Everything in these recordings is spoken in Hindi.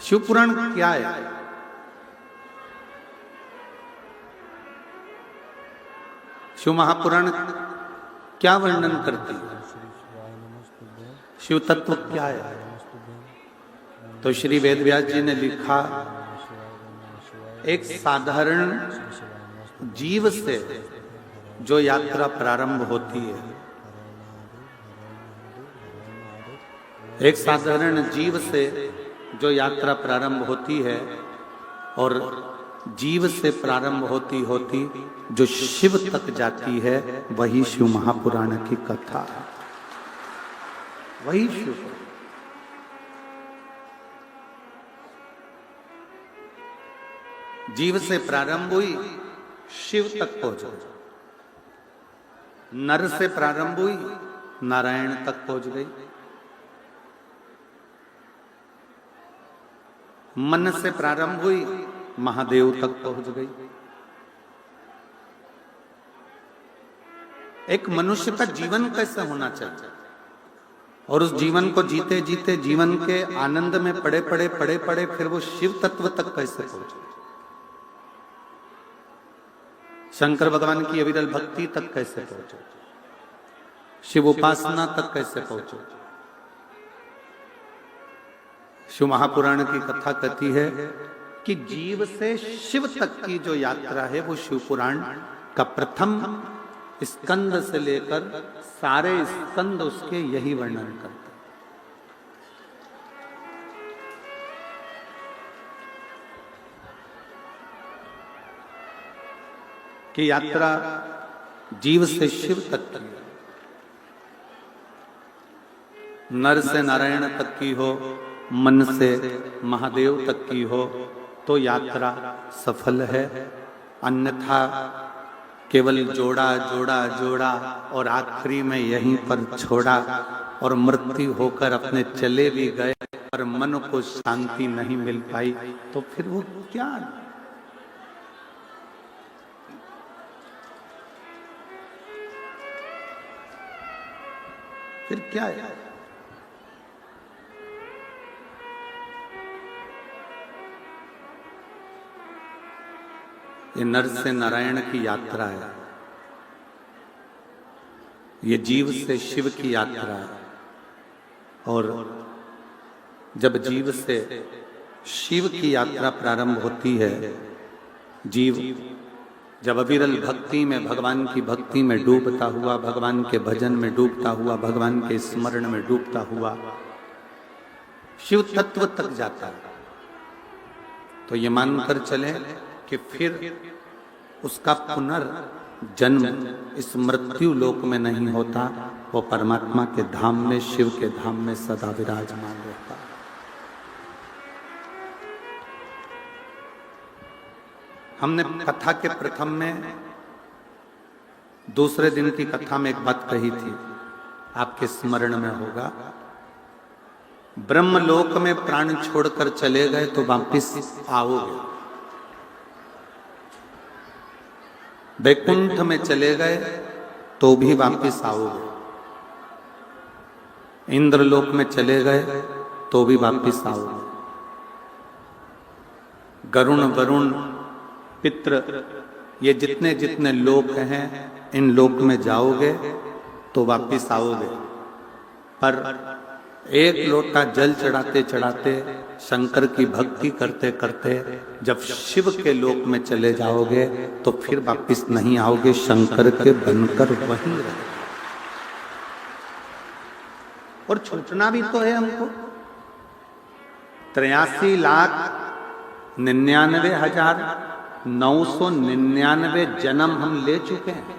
शिव पुराण क्या है? शिव महापुराण क्या वर्णन करती है? शिव तत्व क्या है? तो श्री वेदव्यास जी ने लिखा, एक साधारण जीव से जो यात्रा प्रारंभ होती है, एक साधारण जीव से जो यात्रा प्रारंभ होती है और जीव से प्रारंभ होती होती जो शिव तक जाती है, वही शिव महापुराण की कथा है। वही शिव जीव से प्रारंभ हुई, शिव तक पहुंच गई। नर से प्रारंभ हुई, नारायण तक पहुंच गई। मन से प्रारंभ हुई, महादेव तक पहुंच गई। एक मनुष्य का जीवन कैसा होना चाहिए और उस जीवन को जीते जीते जीवन के आनंद में पड़े पड़े फिर वो शिव तत्व तक कैसे पहुंचे, शंकर भगवान की अविरल भक्ति तक कैसे पहुंचे, शिव उपासना तक कैसे पहुंचे। शिव महापुराण की कथा कहती है कि जीव से शिव तक की जो यात्रा है वो शिव पुराण का प्रथम स्कंद से लेकर सारे स्कंद उसके यही वर्णन करते हैं कि यात्रा जीव से शिव तक की, नर से नारायण तक की हो, मन से महादेव तक की हो तो यात्रा सफल है। अन्यथा केवल जोड़ा जोड़ा जोड़ा और आखिरी में यहीं पर छोड़ा और मृत्यु होकर अपने चले भी गए पर मन को शांति नहीं मिल पाई, तो फिर वो क्या? फिर क्या है? ये नर से नारायण की यात्रा है, ये जीव से शिव की यात्रा है। और जब जीव से शिव की यात्रा प्रारंभ होती है, जीव जब अविरल भक्ति में, भगवान की भक्ति में डूबता हुआ, भगवान के भजन में डूबता हुआ, भगवान के स्मरण में डूबता हुआ शिव तत्व तक जाता है, तो ये मानकर चले कि फिर उसका पुनर्जन्म इस मृत्यु लोक में नहीं होता, वो परमात्मा के धाम में, शिव के धाम में सदा विराजमान रहता है। हमने कथा के प्रथम में, दूसरे दिन की कथा में एक बात कही थी, आपके स्मरण में होगा, ब्रह्मलोक में प्राण छोड़कर चले गए तो वापिस आओगे, वैकुंठ में चले गए तो भी वापिस आओगे, इंद्रलोक में चले गए तो भी वापिस आओगे, गरुण वरुण पितृ ये जितने जितने लोक हैं इन लोक में जाओगे तो वापिस आओगे। पर एक लोटा जल चढ़ाते चढ़ाते, शंकर की भक्ति करते करते जब शिव के लोक में चले जाओगे तो फिर वापिस नहीं आओगे, शंकर के बनकर वहीं रहे। और छूटना भी तो है हमको। 83,99,999 जन्म हम ले चुके हैं।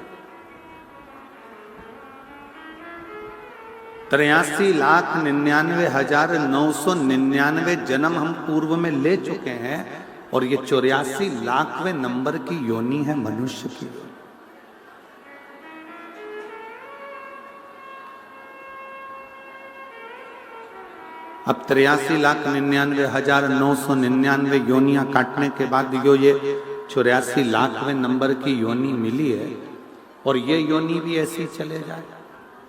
83,99,999 जन्म हम पूर्व में ले चुके हैं और ये 84 लाखवें नंबर की योनि है मनुष्य की। अब 83,99,999 योनियां काटने के बाद ये 84 लाखवें नंबर की योनि मिली है और ये योनि भी ऐसी चले जाए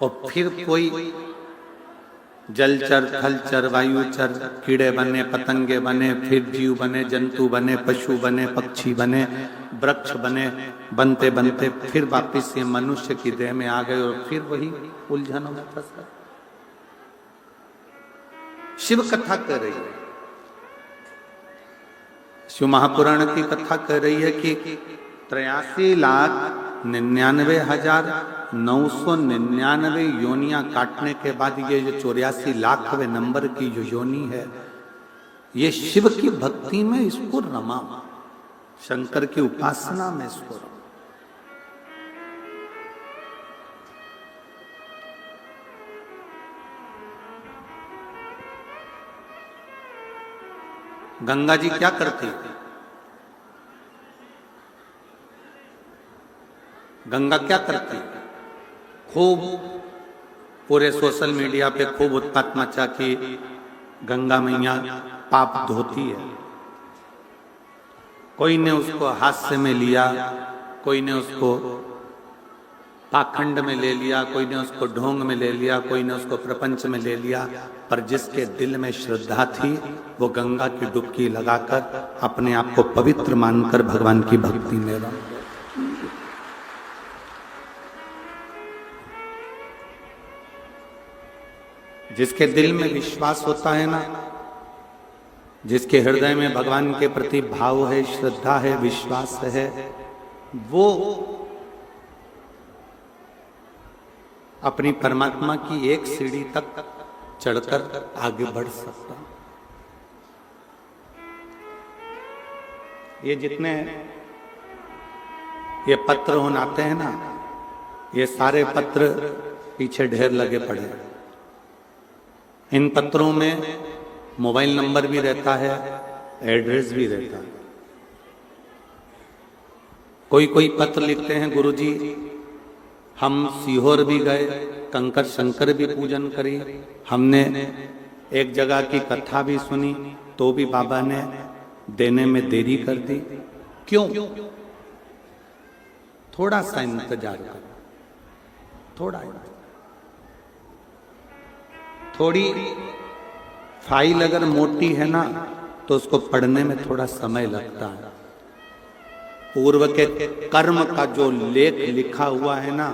और फिर कोई जलचर, थलचर, वायुचर, कीड़े बने, पतंगे बने, फिर जीव बने, जंतु बने, पशु बने, पक्षी बने, वृक्ष बने, बनते बनते फिर वापिस ये मनुष्य की देह में आ गए और फिर वही उलझनों में फंस गए। शिव कथा कह रही है, शिव महापुराण की कथा कह रही है कि 83,99,999 योनियां काटने के बाद ये जो 84 लाखवें नंबर की जो योनि है, ये शिव की भक्ति में इसको रमा, शंकर की उपासना में इसको रमा। गंगा जी क्या करती है? गंगा क्या करती है? खूब पूरे सोशल मीडिया पे खूब उत्पात मचा कि गंगा मैया पाप धोती है। कोई ने उसको हास्य में लिया, कोई ने उसको पाखंड में ले लिया, कोई ने उसको ढोंग में ले लिया, कोई ने उसको प्रपंच में ले लिया, पर जिसके दिल में श्रद्धा थी वो गंगा की डुबकी लगाकर अपने आप को पवित्र मानकर भगवान की भक्ति में रम गए। जिसके दिल में विश्वास होता है ना, जिसके हृदय में भगवान के प्रति भाव है, श्रद्धा है, विश्वास है, वो अपनी परमात्मा की एक सीढ़ी तक चढ़कर आगे बढ़ सकता। ये जितने ये पत्र आते हैं ना, ये सारे पत्र पीछे ढेर लगे पड़े हैं। इन पत्रों में मोबाइल नंबर भी रहता है, एड्रेस भी रहता है। कोई कोई पत्र लिखते हैं, गुरुजी हम सीहोर भी गए, कंकर शंकर भी पूजन करी, हमने एक जगह की कथा भी सुनी, तो भी बाबा ने देने में देरी कर दी। क्यों? थोड़ा सा इंतजार करो, थोड़ी फाइल अगर मोटी है ना तो उसको पढ़ने में थोड़ा समय लगता है। पूर्व के कर्म का जो लेख लिखा हुआ है ना,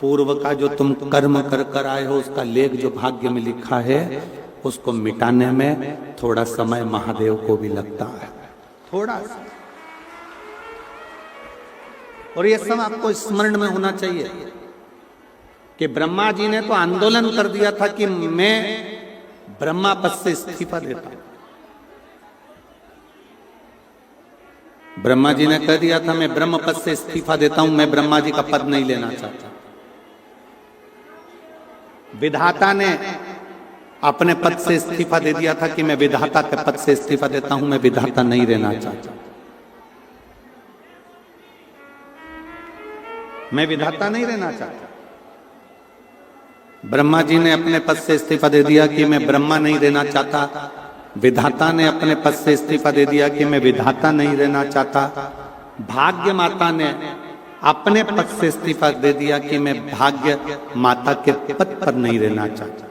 पूर्व का जो तुम कर्म कर कर आए हो उसका लेख जो भाग्य में लिखा है, उसको मिटाने में थोड़ा समय महादेव को भी लगता है, थोड़ा सा। और ये सब आपको स्मरण में होना चाहिए कि ब्रह्मा जी ने तो आंदोलन कर दिया था कि मैं ब्रह्मा पद से इस्तीफा देता हूं। ब्रह्मा जी ने कह दिया था मैं ब्रह्म पद से इस्तीफा देता हूं, मैं ब्रह्मा जी का पद नहीं लेना चाहता। विधाता ने अपने पद से इस्तीफा दे दिया था कि मैं विधाता के पद से इस्तीफा देता हूं, मैं विधाता नहीं रहना चाहता। मैं विधाता नहीं रहना चाहता। ब्रह्मा जी ने अपने पद से इस्तीफा दे दिया कि मैं ब्रह्मा नहीं रहना चाहता। विधाता ने अपने पद से इस्तीफा दे दिया कि मैं विधाता नहीं रहना चाहता। भाग्य माता ने अपने पद से इस्तीफा दे दिया कि मैं भाग्य माता के पद पर नहीं रहना चाहता।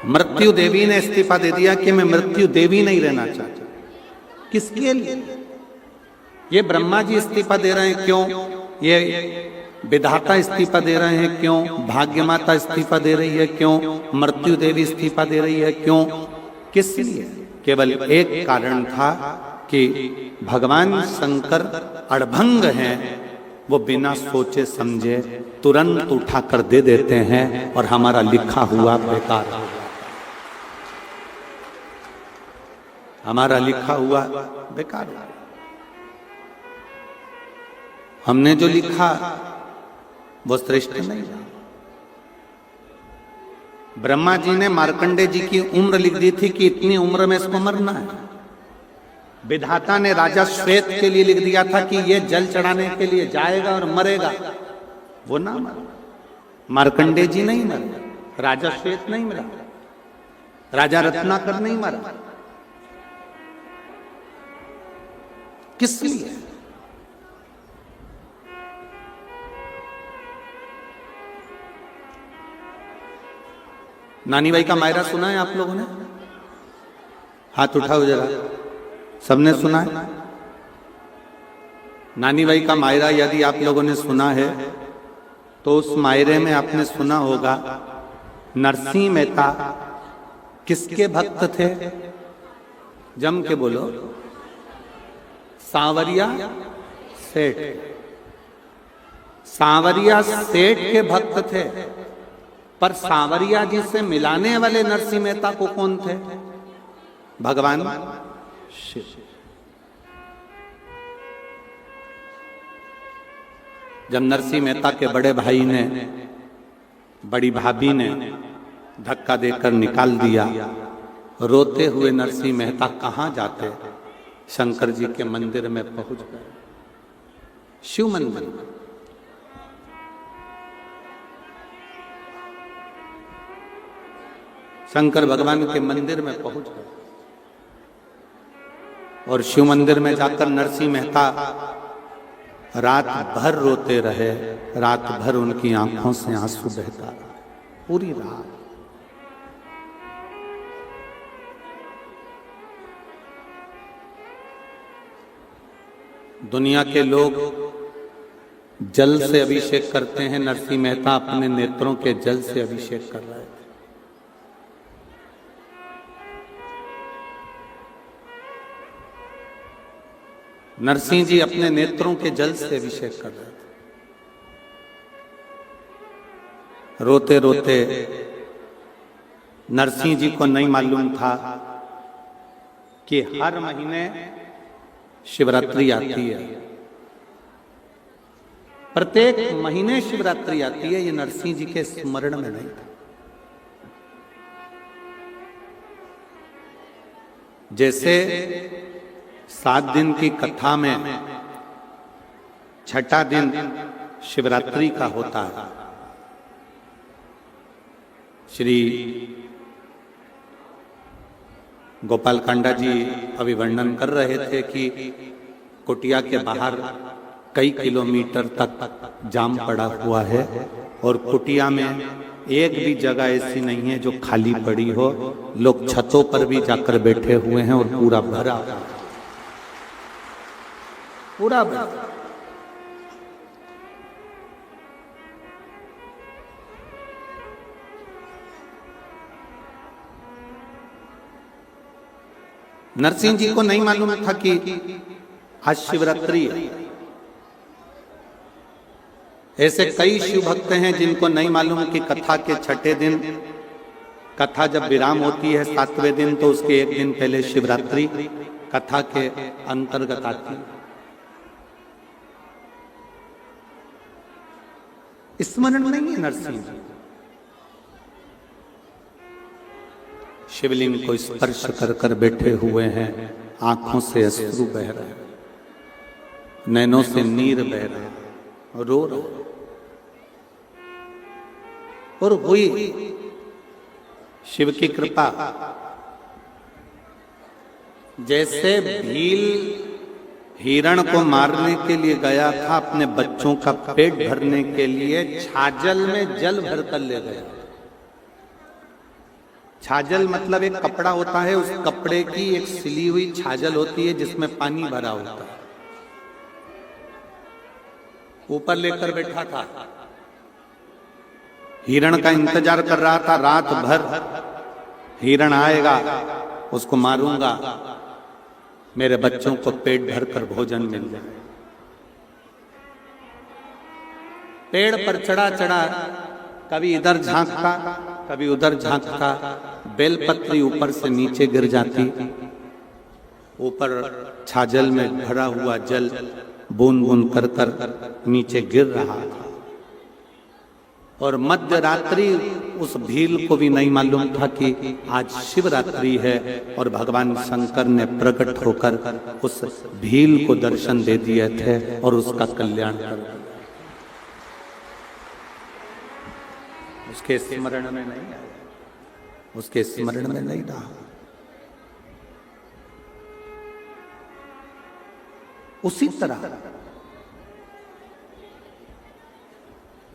मृत्यु देवी ने इस्तीफा दे दिया कि मैं मृत्यु देवी नहीं रहना चाहता। किसके लिए? ये ब्रह्मा जी इस्तीफा दे रहे हैं, क्यों? ये विधाता इस्तीफा दे रहे हैं, क्यों? भाग्य माता इस्तीफा दे रही है, क्यों? मृत्यु देवी इस्तीफा दे रही है, क्यों? किस लिए? केवल एक कारण था कि भगवान शंकर अड़भंग हैं, वो बिना सोचे समझे तुरंत उठाकर दे देते हैं और हमारा लिखा हुआ बेकार हो जाता। हमारा लिखा हुआ बेकार हो गया। हमने जो लिखा वो श्रेष्ठ नहीं था। ब्रह्मा जी ने मार्कंडे जी की उम्र लिख दी थी कि इतनी उम्र में इसको मरना है। विधाता ने राजा श्वेत के लिए लिख दिया था कि ये जल चढ़ाने के लिए जाएगा और मरेगा, वो ना मरा। मार्कंडे जी नहीं मरे, राजा श्वेत नहीं मरा, राजा रत्नाकर नहीं मरा। किस लिए? नानी बाई का मायरा सुना है आप लोगों ने? हाथ उठाओ जरा, सबने सुना है? नानी बाई का मायरा यदि आप लोगों ने सुना है तो उस मायरे में आपने सुना होगा नरसिंह मेहता किसके भक्त थे? जम के बोलो। सांवरिया सेठ। सांवरिया सेठ के भक्त थे, पर सांवरिया जी से मिलाने वाले नरसिंह मेहता को कौन थे? भगवान शिव। जब नरसिंह मेहता के बड़े भाई ने, बड़ी भाभी ने धक्का देकर निकाल दिया, रोते हुए नरसिंह मेहता कहां जाते? शंकर जी के मंदिर में पहुंच गए, शिव मंदिर। शंकर भगवान के मंदिर में पहुंच गए और शिव मंदिर में जाकर नरसिंह मेहता रात भर रोते रहे। रात भर उनकी आंखों से आंसू बहता रहा, पूरी रात। दुनिया के लोग जल से अभिषेक करते हैं, नरसिंह मेहता अपने नेत्रों के जल से अभिषेक कर रहे थे। नरसिंह जी अपने नेत्रों के जल से अभिषेक कर रहे थे। रोते रोते नरसिंह जी को नहीं मालूम था कि हर महीने शिवरात्रि आती है, प्रत्येक महीने शिवरात्रि आती है। ये नरसिंह जी के स्मरण में नहीं था। जैसे 7 दिन की कथा में छठा दिन शिवरात्रि का होता है। श्री गोपाल कांडा जी अभी वर्णन कर रहे थे कि कुटिया के बाहर कई किलोमीटर तक जाम पड़ा हुआ है और कुटिया में एक भी जगह ऐसी नहीं है जो खाली पड़ी हो। लोग छतों पर भी जाकर बैठे हुए हैं और पूरा भरा, पूरा भरा। नरसिंह जी को नहीं मालूम था कि आज शिवरात्रि है। ऐसे कई शिव भक्त हैं जिनको नहीं मालूम कि कथा के छठे दिन, कथा जब विराम होती है 7वें दिन, तो उसके एक दिन पहले शिवरात्रि कथा के अंतर्गत आती है। स्मरण नहीं है नरसिंह जी। शिवलिंग को स्पर्श कर कर बैठे हुए हैं, आंखों से अश्रु बह रहे हैं, नैनों से नीर बह रहे हैं, रो रहे हैं। और हुई शिव की कृपा। जैसे भील हिरण को मारने के लिए गया था, अपने बच्चों का पेट भरने के लिए छाजल में जल भरकर ले गया। छाजल मतलब एक कपड़ा होता है, उस कपड़े की एक सिली हुई छाजल होती है जिसमें पानी भरा होता है। ऊपर लेकर बैठा था, हिरण का इंतजार कर रहा था। रात भर हिरण आएगा, उसको मारूंगा, मेरे बच्चों को पेट भरकर भोजन मिल जाए। पेड़ पर चढ़ा चढ़ा कभी इधर झांकता, कभी उधर झांकता। बेलपत्री ऊपर से नीचे गिर जाती, ऊपर छाजल में भरा हुआ जल बूंद बूंद कर कर नीचे गिर रहा था। और मध्य रात्रि उस भील को भी नहीं मालूम था कि आज शिवरात्रि है, और भगवान शंकर ने प्रकट होकर उस भील को दर्शन दे दिए थे और उसका कल्याण कर दिया। उसके स्मरण में नहीं आया, उसके स्मरण में नहीं रहा। उसी तरह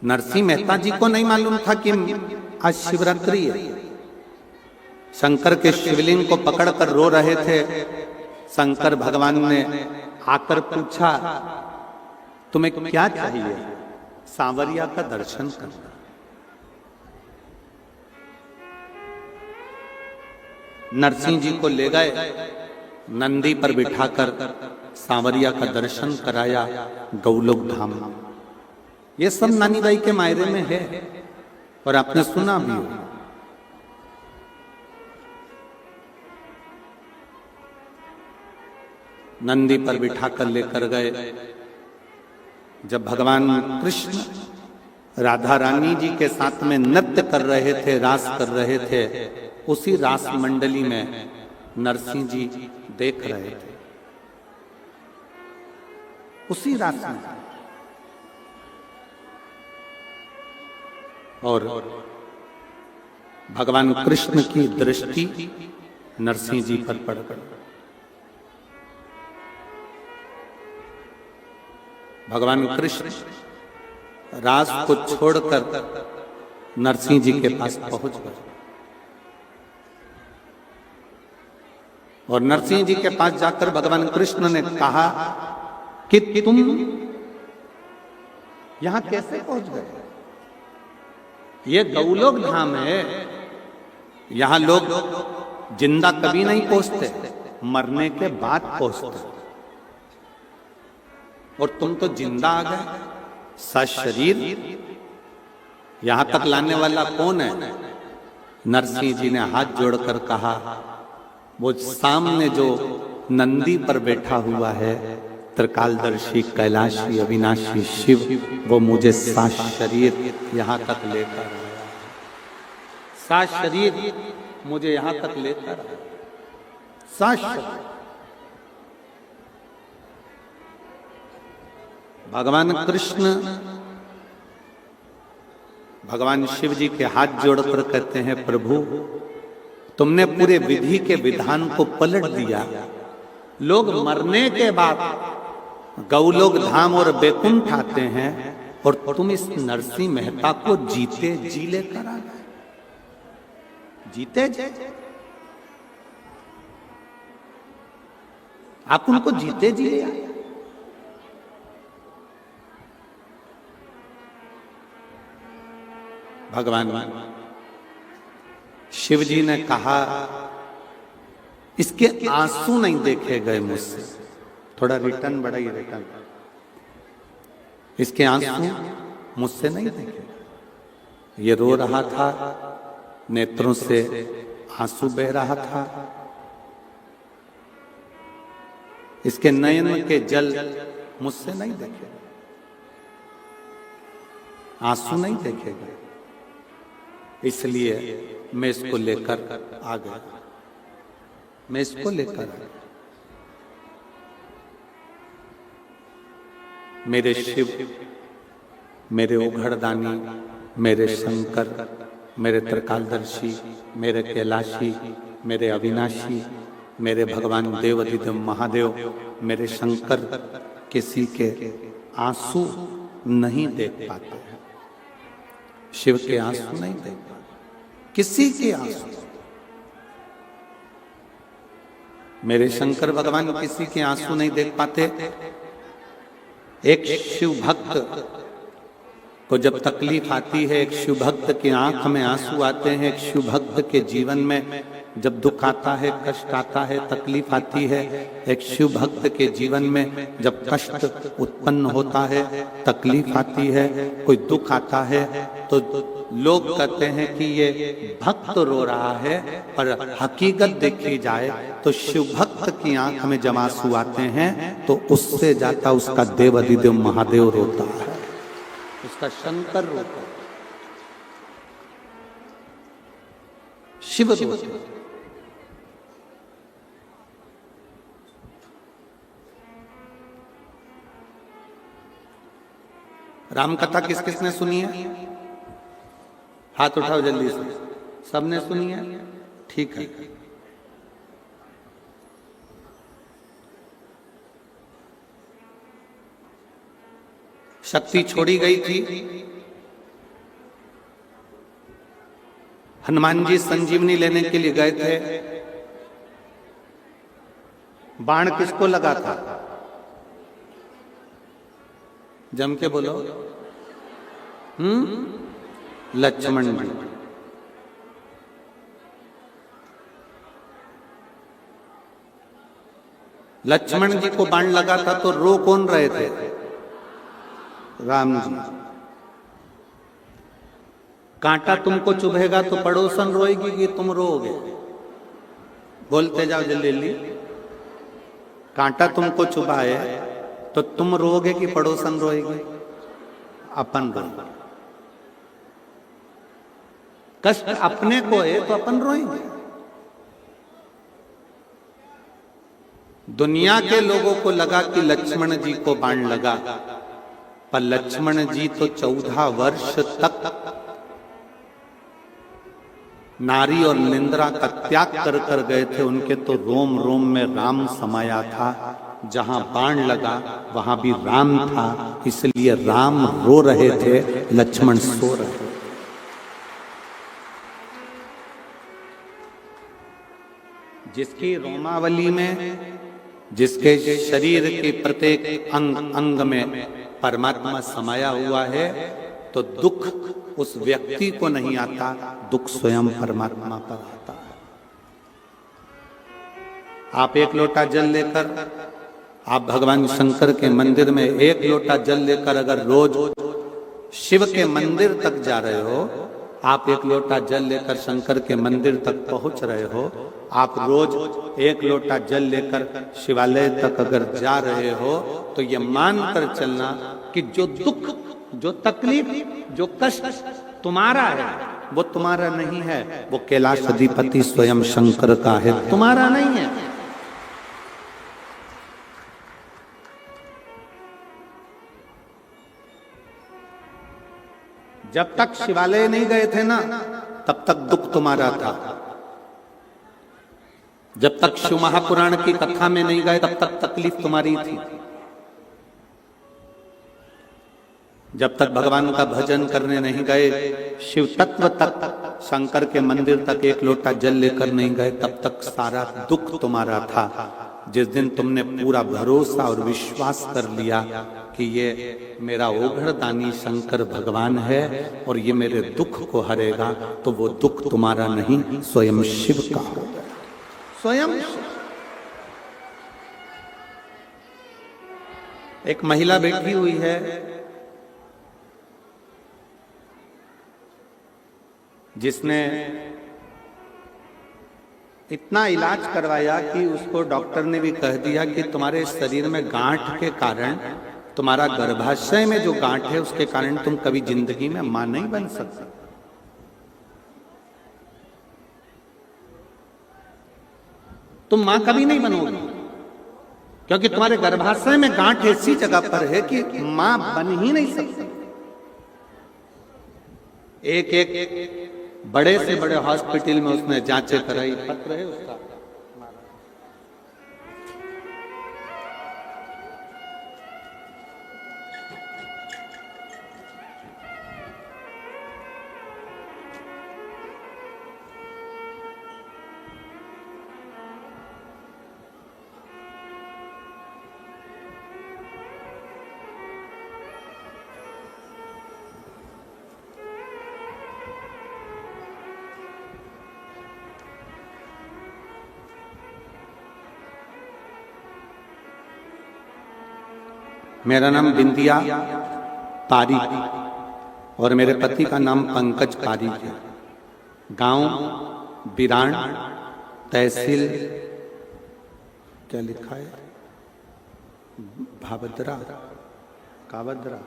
नरसिंह मेहता जी को नहीं मालूम था कि आज शिवरात्रि है। शंकर के शिवलिंग को पकड़कर रो रहे थे। शंकर भगवान ने आकर पूछा, तुम्हें क्या चाहिए? सांवरिया का दर्शन करना। नरसिंह जी को ले गए, नंदी पर बिठाकर सांवरिया का दर्शन कराया गौलोक धाम। ये सब नानीबाई के मायरे में है और आपने सुना भी हो। नंदी पर बिठाकर लेकर गए। जब भगवान कृष्ण राधा रानी जी के साथ में नृत्य कर रहे थे, रास कर रहे थे, उसी रास मंडली में नरसिंह जी देख रहे थे। उसी रास में और भगवान कृष्ण की दृष्टि नरसिंह जी पर पड़ गई। भगवान कृष्ण रास को छोड़कर नरसिंह जी के पास पहुंच गए और नरसिंह जी के पास जाकर भगवान कृष्ण ने कहा कि तुम यहां कैसे पहुंच गए? ये गौलोक धाम है, यहां लोग जिंदा कभी नहीं पहुंचते, मरने के बाद पहुंचते, और तुम तो जिंदा आ गए सशरीर। यहां तक लाने वाला कौन है? नरसिंह जी ने हाथ जोड़कर कहा, वो सामने जो नंदी पर बैठा हुआ है, त्रिकालदर्शी कैलाशी अविनाशी शिव, वो मुझे सशरीर यहां तक लेकर आया। सशरीर मुझे यहां तक लेकर आया। सशरीर भगवान कृष्ण भगवान शिव जी के हाथ जोड़कर कहते हैं, प्रभु तुमने पूरे विधि के विधान को पलट दिया। लोग मरने के बाद गौलोक धाम और बैकुंठ आते हैं और तुम इस नरसिंह मेहता को जीते जी लेकर आ गए। जीते जी आप उनको जीते जी ले आए। भगवान शिव जी ने कहा, इसके आंसू नहीं देखे गए मुझसे। थोड़ा रिटर्न बढ़ाइए, रिटर्न। इसके आंसू मुझसे नहीं देखे। ये रो रहा था, नेत्रों से आंसू बह रहा था। इसके नयन के जल मुझसे नहीं देखे, आंसू नहीं देखे गए। इसलिए मैं इसको लेकर आ गया। मैं इसको लेकर आ गया। मेरे शिव, मेरे उघड़दानी, मेरे शंकर, मेरे त्रिकालदर्शी, मेरे कैलाशी, मेरे अविनाशी, मेरे भगवान देवाधिदेव महादेव, मेरे शंकर किसी के आंसू नहीं देख पाते हैं। शिव के आंसू नहीं देख पाते, किसी के आंसू। मेरे शंकर भगवान किसी के आंसू नहीं देख पाते। एक शिव भक्त को जब तकलीफ आती है, एक शिव भक्त की आंख में आंसू आते हैं, एक शिव भक्त के जीवन में जब दुख आता है, कष्ट आता है, तकलीफ आती है, एक शिव भक्त के जीवन में जब कष्ट उत्पन्न होता है, तकलीफ आती है, कोई दुख आता है, तो लोग कहते हैं कि ये भक्त रो रहा है, पर हकीकत देखी जाए तो शिव भक्त की आंख में जब आंसू आते हैं तो उससे जाता उसका देवाधिदेव महादेव रोता है, उसका शंकर रोता है, शिव रोता है। राम कथा किस किसने सुनी है? हाथ उठाओ जल्दी से। सबने सुनी है? ठीक है। शक्ति छोड़ी गई थी, हनुमान जी संजीवनी लेने के लिए गए थे, बाण किसको लगा था? जम के बोलो। लक्ष्मण जी। लक्ष्मण जी को बाण लगा था तो रो कौन रहे थे? राम जी। कांटा तुमको चुभेगा तो पड़ोसन रोएगी कि तुम रोओगे? बोलते जाओ जल्दी। कांटा तुमको चुभाए तो तुम रोओगे कि पड़ोसन रोएगी? अपन रोएंगे। कष्ट अपने को है तो अपन रोएंगे। दुनिया के लोगों को लगा कि लक्ष्मण जी को बाण लगा, पर लक्ष्मण जी तो 14 वर्ष तक नारी और निंद्रा का त्याग कर कर गए थे। उनके तो रोम रोम में राम समाया था। जहां बाण लगा वहां भी राम था, इसलिए राम रो रहे थे, लक्ष्मण सो रहे थे। जिसकी रोमावली में, जिसके शरीर के प्रत्येक अंग अंग में परमात्मा समाया हुआ है, तो दुख उस व्यक्ति को नहीं आता, दुख स्वयं परमात्मा पर आता है। आप एक लोटा जल लेकर, आप भगवान शंकर के मंदिर में एक लोटा जल लेकर अगर रोज शिव के मंदिर तक जा रहे हो, आप एक लोटा जल लेकर शंकर के मंदिर तक पहुंच रहे हो, आप रोज एक लोटा जल लेकर शिवालय तक अगर जा रहे हो, तो ये मानकर चलना कि जो दुख, जो तकलीफ, जो कष्ट तुम्हारा है वो तुम्हारा नहीं है, वो कैलाश अधिपति स्वयं शंकर का है, तुम्हारा नहीं है। जब तक शिवालय नहीं गए थे ना, तब तक दुख तुम्हारा था। जब तक शिव महापुराण की कथा में नहीं गए, तब तक तकलीफ तुम्हारी थी। जब तक भगवान का भजन करने नहीं गए, शिव तत्व तक, शंकर के मंदिर तक एक लोटा जल लेकर नहीं गए, तब तक सारा दुख तुम्हारा था। जिस दिन तुमने पूरा भरोसा और विश्वास कर लिया कि ये मेरा ओघड़दानी शंकर भगवान है और ये मेरे दुख को हरेगा, तो वो दुख तुम्हारा नहीं, स्वयं शिव का होगा। स्वयं एक महिला बैठी हुई है, जिसने इतना इलाज करवाया कि उसको डॉक्टर ने भी कह दिया कि तुम्हारे शरीर में गांठ के कारण, तुम्हारा गर्भाशय में जो गांठ है उसके कारण तुम कभी जिंदगी में मां नहीं बन सकते। तुम मां कभी नहीं बनोगी, क्योंकि तुम्हारे गर्भाशय में गांठ ऐसी जगह पर है कि मां बन ही नहीं सकती। एक एक बड़े से बड़े हॉस्पिटल में उसने जांचें कराई, पत्र है उसका। मेरा नाम बिंदिया पारीक और मेरे पति का नाम पंकज पारीक है। गांव बिरान, तहसील क्या लिखा है, भादरा, कावदरा,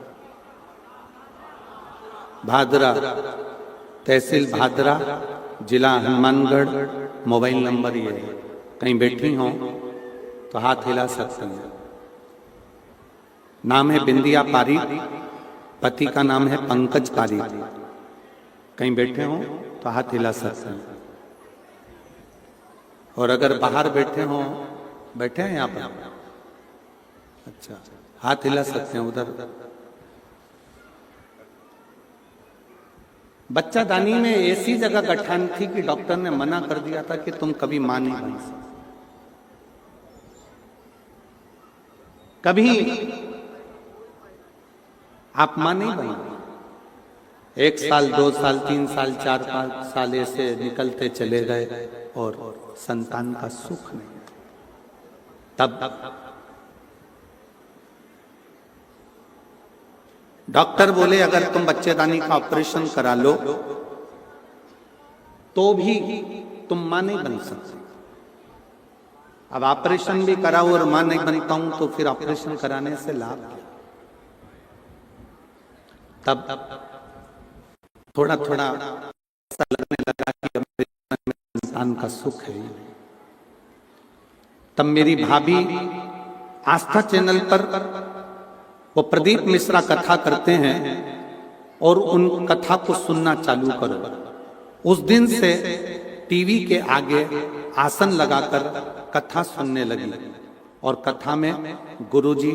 भादरा, तहसील भादरा, जिला हनुमानगढ़। मोबाइल नंबर ये है, कहीं बैठी हो तो हाथ हिला सकते हैं। नाम है बिंदिया पारीक, पति का नाम है पंकज पारीक। कहीं बैठे हो तो हाथ हिला सकते हैं। और अगर बाहर बैठे हो, बैठे हैं यहाँ पर, अच्छा, हाथ हिला सकते हैं उधर। बच्चादानी में ऐसी जगह गठान थी कि डॉक्टर ने मना कर दिया था कि तुम कभी मां नहीं बन सकते, कभी आप मां नहीं बने। 1 साल 2 साल 3 साल 4 5 साल ऐसे निकलते चले गए और संतान का सुख नहीं। तब डॉक्टर बोले अगर तुम बच्चेदानी का ऑपरेशन करा लो तो भी तुम मां नहीं बन सकते। अब ऑपरेशन भी कराओ और मां नहीं बनता हूं तो फिर ऑपरेशन कराने से लाभ क्या? तब थोड़ा थोड़ा ऐसा लगने लगा कि अब मेरे जीवन में इंसान का सुख है। तब मेरी भाभी आस्था चैनल पर वो प्रदीप मिश्रा कथा करते हैं और उन कथा को सुनना चालू करो। उस दिन से टीवी के आगे आसन लगाकर कथा सुनने लगी और कथा में गुरुजी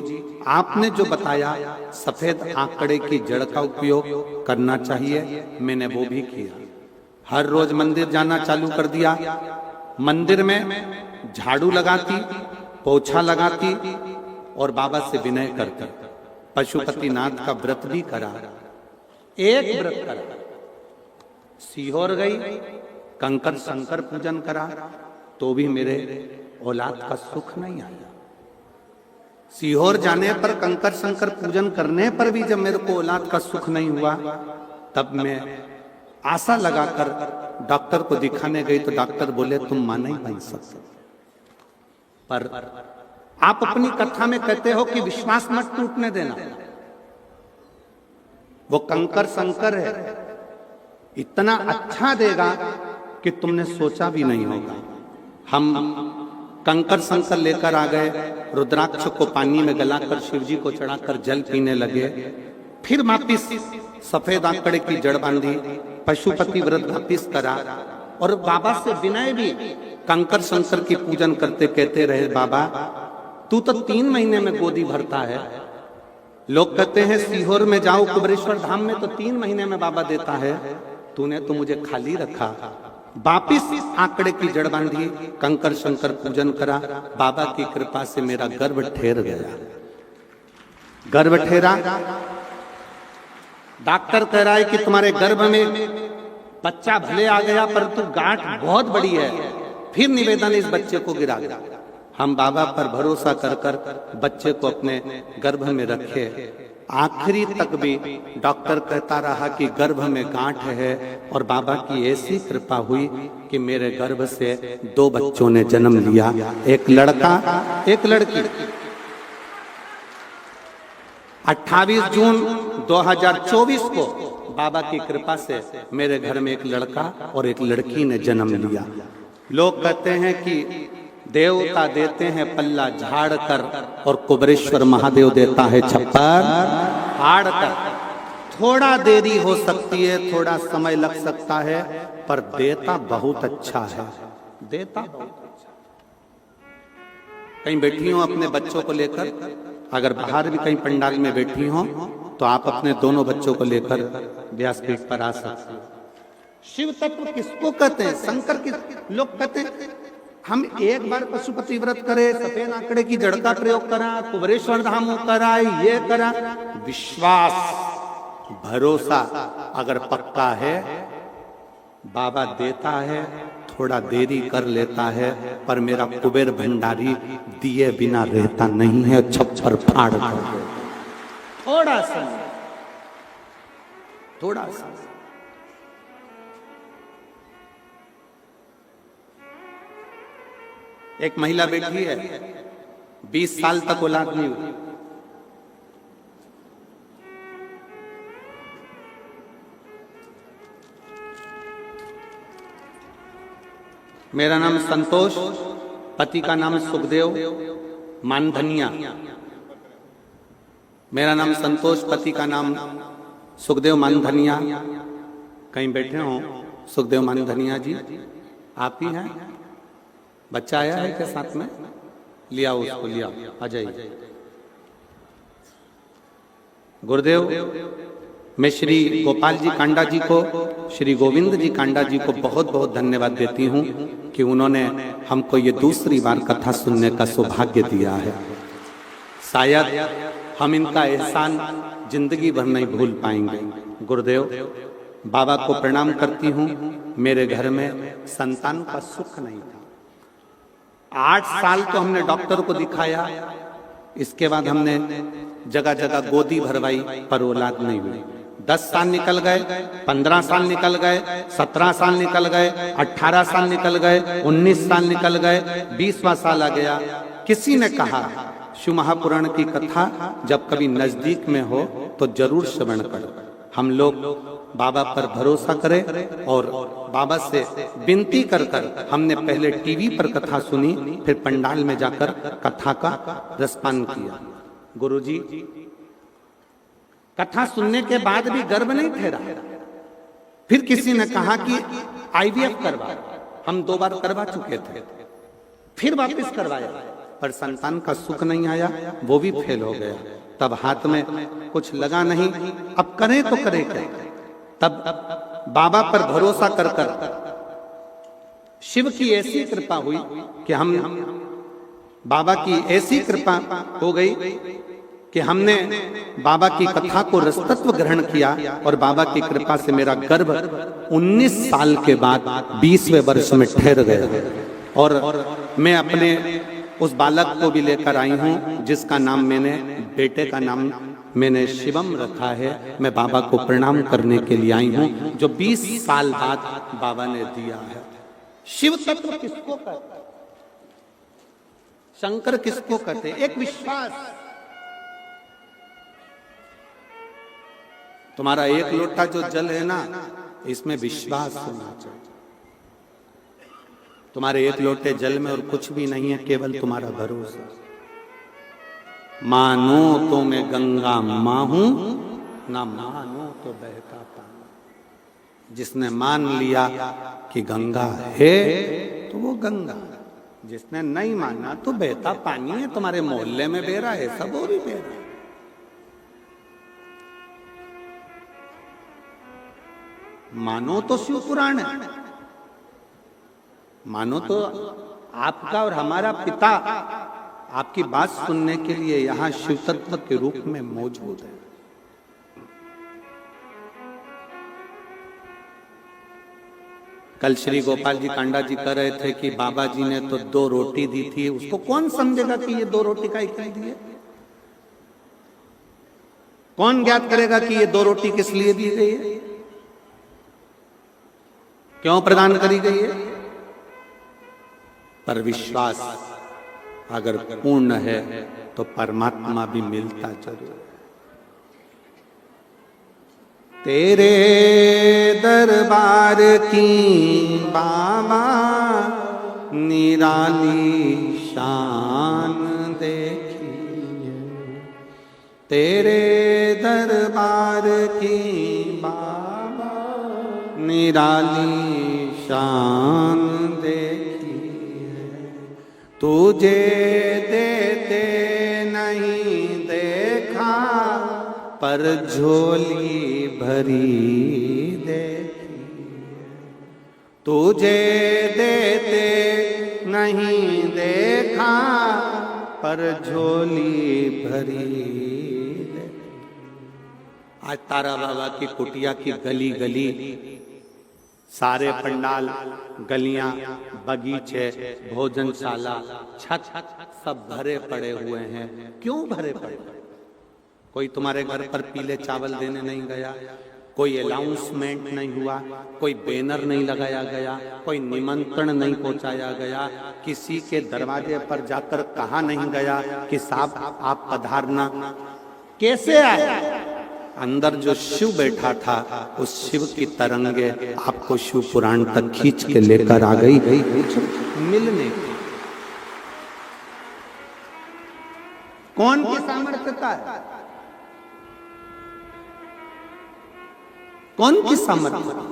आपने जो बताया सफेद आंकड़े की जड़ का उपयोग करना चाहिए, मैंने वो भी किया। हर रोज मंदिर जाना चालू कर दिया। मंदिर में झाड़ू लगाती, पोछा लगाती और बाबा से विनय करती। पशुपतिनाथ का व्रत भी करा, एक व्रत करा। सीहोर गई, कंकर शंकर पूजन करा तो भी मेरे औलाद का सुख नहीं आया। सीहोर जाने पर, कंकर शंकर पूजन करने पर भी जब मेरे को औलाद का सुख नहीं हुआ, तब मैं आशा लगाकर डॉक्टर को दिखाने गई तो डॉक्टर बोले तुम मां नहीं बन सकते। पर आप अपनी कथा में कहते हो कि विश्वास मत टूटने देना। वो कंकर शंकर है, इतना अच्छा देगा कि तुमने सोचा भी नहीं होगा। हम कंकर शंकर लेकर आ गए, रुद्राक्ष को पानी में गलाकर शिवजी को चढ़ाकर जल पीने लगे। फिर वापिस सफेद आंकड़े की जड़ बांधी, पशुपति व्रत वापिस करा और बाबा से विनय भी कंकर शंकर की पूजन करते कहते रहे बाबा तू तो 3 महीने में गोदी भरता है। लोग कहते हैं सीहोर में जाओ कुबरेश्वर धाम में तो 3 महीने में बाबा देता है, तूने तो मुझे खाली रखा। वापिस आंकड़े की जड़ बांधी, कंकर शंकर पूजन करा, बाबा की कृपा से मेरा गर्भ ठहर गया। गर्भ ठहरा, डॉक्टर कह रहा है कि तुम्हारे गर्भ में बच्चा भले आ गया परंतु गांठ बहुत बड़ी है। फिर निवेदन इस बच्चे को गिरा दिया। हम बाबा पर भरोसा कर कर बच्चे को अपने गर्भ में रखे। आखिरी तक भी डॉक्टर कहता रहा कि गर्भ में गांठ है और बाबा की ऐसी कृपा हुई कि मेरे गर्भ से 2 बच्चों ने जन्म लिया, एक लड़का एक लड़की। 28 जून 2024 को बाबा की कृपा से मेरे घर में एक लड़का और एक लड़की ने जन्म लिया। लोग कहते हैं कि देवता देते हैं पल्ला झाड़ कर और कुबरेश्वर महादेव देता है छप्पर फाड़ कर। थोड़ा देरी हो सकती है, थोड़ा समय लग सकता है, पर देता बहुत अच्छा है। देता बहुत अच्छा। कहीं बैठी हो अपने बच्चों को लेकर, अगर बाहर भी कहीं पंडाल में बैठी हो तो आप अपने दोनों बच्चों को लेकर व्यासपीठ पर आ सकते हो। शिव तत्व किसको कहते हैं? शंकर की। लोग कहते हैं हम एक बार पशुपति व्रत करे, सफेद आंकड़े की जड़ का प्रयोग करा, कुबरेश्वर धाम करा, ये करा। विश्वास भरोसा अगर पक्का है, बाबा देता है, थोड़ा देरी कर लेता है, पर मेरा कुबेर भंडारी दिए बिना रहता नहीं है, छप्पर फाड़ कर। थोड़ा सा, थोड़ा सा। एक महिला बैठी है, 20 साल तक औलाद नहीं हुई। मेरा नाम संतोष, पति का नाम सुखदेव मानधनिया। मेरा नाम संतोष, पति का नाम सुखदेव मानधनिया। कहीं बैठे हो सुखदेव मानधनिया जी? आप ही हैं? बच्चा आया है क्या साथ में? लिया उसको, लिया, आ जाइए। गुरुदेव मैं श्री गोपाल जी कांडा जी को, श्री गोविंद जी कांडा जी को बहुत बहुत धन्यवाद देती हूँ कि उन्होंने हमको ये दूसरी बार कथा सुनने का सौभाग्य दिया है। शायद हम इनका एहसान जिंदगी भर नहीं भूल पाएंगे। गुरुदेव, बाबा को प्रणाम करती हूँ। मेरे घर में संतान का सुख नहीं था। 8 साल तो हमने डॉक्टर को दिखाया, इसके बाद हमने जगह जगह गोदी भरवाई, पर औलाद नहीं हुई। 10 साल निकल गए, 15 साल निकल गए, 17 साल निकल गए, 18 साल निकल गए, 19 साल निकल गए, 20वां साल आ गया। किसी ने कहा शिव महापुराण की कथा जब कभी नजदीक में हो तो जरूर श्रवण करो। हम लोग बाबा पर भरोसा करें और बाबा से विनती कर कर हमने पहले टीवी पर कथा सुनी, फिर पंडाल में जाकर कथा का रसपान किया। गुरुजी, कथा सुनने के बाद भी गर्भ नहीं ठहरा। फिर किसी ने कहा कि आईवीएफ करवा। हम 2 बार करवा चुके थे, फिर वापस करवाया, पर संतान का सुख नहीं आया, वो भी फेल हो गया। तब हाथ में कुछ लगा नहीं, अब करें तो करें क्या। तब बाबा पर भरोसा कर कर शिव की ऐसी कृपा हुई कि हम बाबा की ऐसी कृपा हो गई कि हमने बाबा की कथा को रसतत्व ग्रहण किया और बाबा की कृपा से मेरा गर्भ 19 साल के बाद 20वें वर्ष में ठहर गया। और मैं अपने उस बालक को भी लेकर आई हूँ, जिसका नाम मैंने, बेटे का नाम मैंने शिवम रखा है। मैं बाबा को प्रणाम करने के लिए आई हूँ, जो 20 साल बाद बाबा ने दिया है। शिव तत्व किसको कहते, शंकर किसको कहते? एक विश्वास। तुम्हारा 1 लोटा जो जल है ना, इसमें विश्वास होना चाहिए। तुम्हारे 1 लोटे जल में और कुछ भी नहीं है, केवल तुम्हारा भरोसा। मानो तो मैं गंगा मां हूं, ना मानो तो बहता पानी। जिसने मान लिया कि गंगा है तो वो गंगा, जिसने नहीं माना तो बहता पानी है। तुम्हारे मोहल्ले में बह रहा है, सब और भी बह रहा है। मानो तो शिव पुराण है, मानो तो आपका और हमारा पिता आपकी बात सुनने के लिए यहां शिव तत्व के रूप में मौजूद है। कल श्री गोपाल जी कांडा जी कह रहे थे कि बाबा जी ने तो 2 रोटी दी थी। उसको कौन समझेगा कि ये 2 रोटी का ही दी है? कौन ज्ञात करेगा कि ये 2 रोटी किस लिए दी गई है, क्यों प्रदान करी गई है? पर विश्वास अगर पूर्ण है तो परमात्मा भी मिलता जरूर है। तेरे दरबार की बाबा निराली शान देखी, तेरे दरबार की बाबा निराली शान देखी। तुझे देते नहीं देखा, पर झोली भरी देखी। तुझे देते नहीं देखा, पर झोली भरी देखी। आज तारा बाबा की कुटिया की गली गली, सारे पंडाल, गलियां, बगीचे, भोजनशाला, छत सब भरे पड़े हुए हैं। क्यों भरे पड़े? कोई तुम्हारे घर पर पीले चावल देने नहीं गया, कोई अनाउंसमेंट नहीं हुआ, कोई बैनर नहीं लगाया गया, कोई निमंत्रण नहीं पहुंचाया गया, किसी के दरवाजे पर जाकर कहा नहीं गया कि साहब आप पधारना। कैसे आया? अंदर जो शिव बैठा था, उस शिव की तरंगे आपको शिव पुराण तक खींच के लेकर आ गई मिलने की। कौन की सामर्थ्यता है? कौन की सामर्थ्य?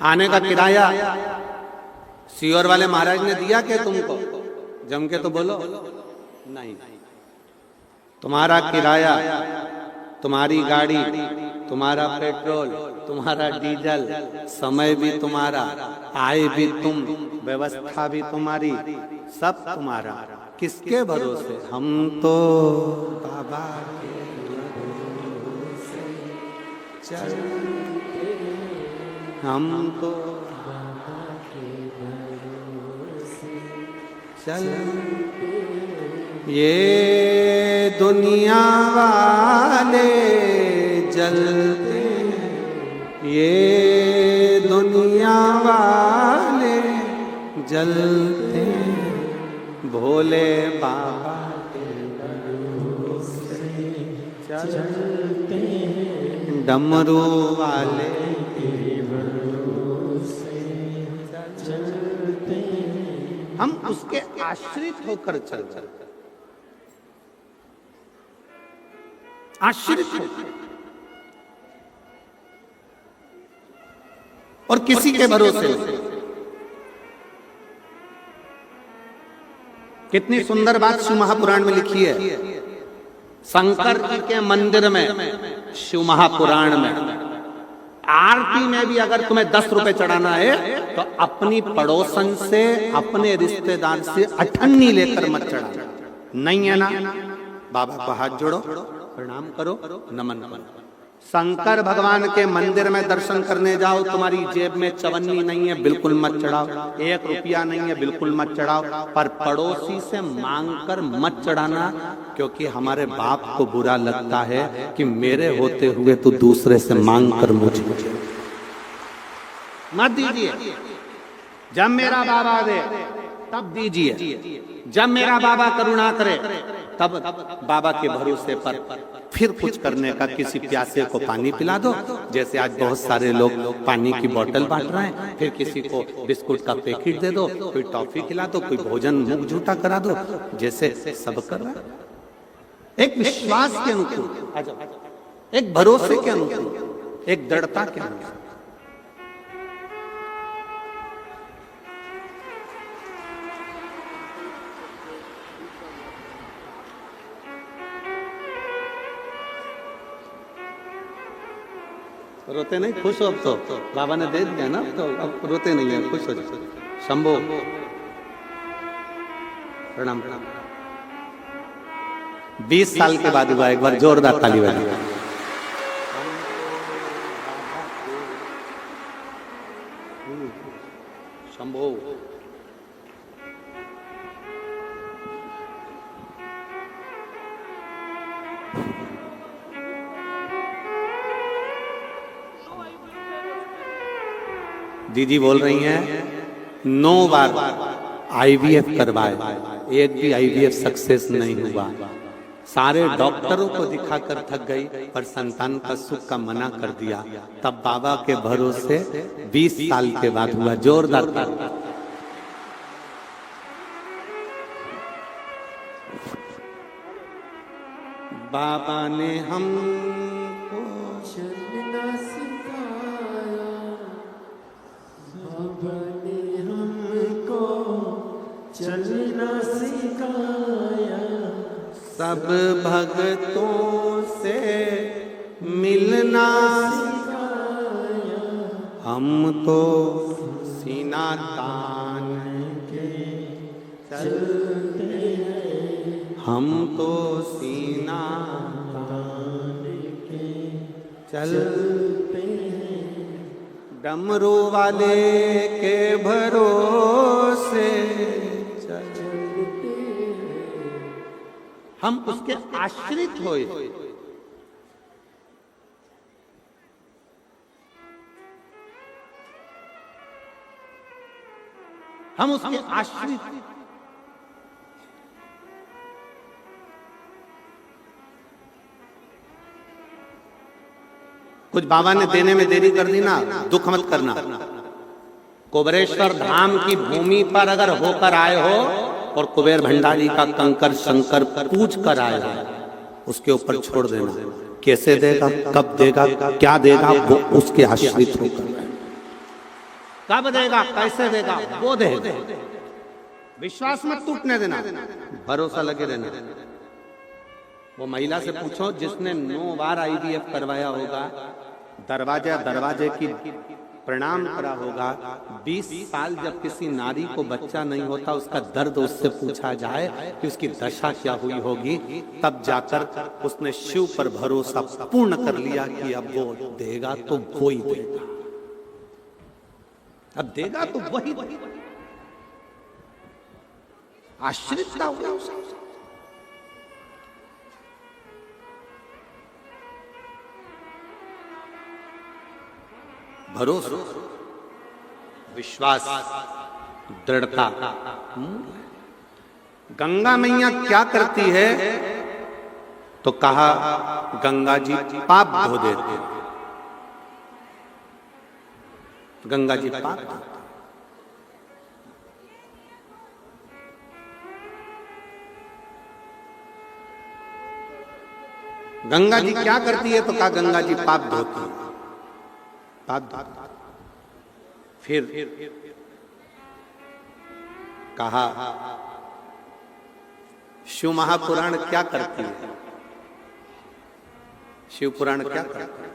आने का किराया सीहोर वाले महाराज ने दिया क्या तुमको? जम के तो बोलो। नहीं। तुम्हारा किराया, तुम्हारी गाड़ी, तुम्हारा पेट्रोल, तुम्हारा डीजल, समय भी तुम्हारा, आय भी तुम, व्यवस्था भी तुम्हारी, सब तुम्हारा। किसके भरोसे? हम तो बाबा के भरोसे चलते, हम तो बाबा के भरोसे चलते। ये दुनिया वाले जलते, ये दुनिया वाले जलते, भोले बाबा के भरोसे चलते, डमरू वाले के भरोसे चलते। हम उसके आश्रित होकर चलते, आश्रित होकर, और किसी के भरोसे। कितनी सुंदर बात शिव महापुराण में लिखी है। शंकर जी के मंदिर में, शिव महापुराण में, आरती में भी अगर तुम्हें 10 रुपए चढ़ाना है तो अपनी पड़ोसन से, अपने रिश्तेदार से अठन्नी लेकर मत चढ़ाना। नहीं है ना? बाबा को हाथ जोड़ो, प्रणाम करो, नमन करो। शंकर भगवान के मंदिर में दर्शन करने जाओ, तुम्हारी जेब में चवन्नी नहीं है, बिल्कुल मत चढ़ाओ। 1 रुपया नहीं है, बिल्कुल मत चढ़ाओ। पर पड़ोसी से मांगकर मत चढ़ाना, क्योंकि हमारे बाप को बुरा लगता है कि मेरे होते हुए तो दूसरे से मांग कर मुझे मत दीजिए। जब मेरा बाबा दे तब दीजिए, जब मेरा बाबा करुणा करे तब बाबा के भरोसे पर फिर कुछ करने का। किसी प्यासे को पानी पिला दो, जैसे आज बहुत सारे लोग पानी की बोतल बांट रहे हैं, फिर किसी को बिस्कुट का पैकेट दे दो, कोई टॉफी खिला दो, कोई भोजन मुख झूठा करा दो, जैसे सब कर रहा है। एक विश्वास के अनुकूल, एक भरोसे के अनुकूल, एक दृढ़ता के अनुकूल। रोते नहीं, खुश हो अब तो बाबा ने दे दिया ना, तो अब रोते नहीं है, खुश हो जाओ। शंभो प्रणाम। 20 साल के बाद हुआ, एक बार जोरदार ताली बजाओ। शंभो दीदी बोल रही हैं 9 बार IVF करवाए, एक भी IVF सक्सेस नहीं हुआ। सारे डॉक्टरों को दिखाकर थक गई, पर संतान का सुख का मना कर दिया। तब बाबा के भरोसे 20 साल के बाद हुआ। जोरदार ताली। बाबा ने हमको चलना सिखाया, बाबा ने हमको चलना सिखाया, सब भक्तों से मिलना सिखाया, हम तो सीना तान के चलते हैं, हम तो सीना तान के चलते हैं, डमरू वाले के भरोसे चलते हैं, हम उसके आश्रित होए। हम उसके आश्रित। कुछ बाबा ने देने में देरी कर दी ना, दुख मत करना। कुबेरेश्वर धाम की भूमि पर अगर होकर आए हो और कुबेर भंडारी का कंकर शंकर पूज कर आए हो, उसके ऊपर छोड़ देना। कैसे देगा, कब देगा, क्या देगा, वो उसके आश्रित होकर। कब देगा, कैसे देगा, वो देगा। विश्वास मत टूटने देना, भरोसा लगे रहना। वो महिला से पूछो जिसने 9 बार IVF करवाया होगा, दरवाजे की प्रणाम करा होगा, 20 साल जब किसी नारी को बच्चा नहीं होता, उसका दर्द उससे पूछा जाए कि उसकी दशा क्या हुई होगी, तब जाकर उसने शिव पर भरोसा पूर्ण कर लिया कि अब वो देगा तो वो ही देगा, अब देगा तो वही देगा। आश्रित हुआ उसका। भरोसा, विश्वास, दृढ़ता। गंगा मैया क्या करती है तो कहा गंगा जी पाप धो देते, गंगा जी पाप धोते। गंगा जी क्या करती है तो कहा गंगा जी पाप धोती है, पाप धोती। फिर कहा शिव महापुराण क्या करती है, शिव पुराण क्या करता है।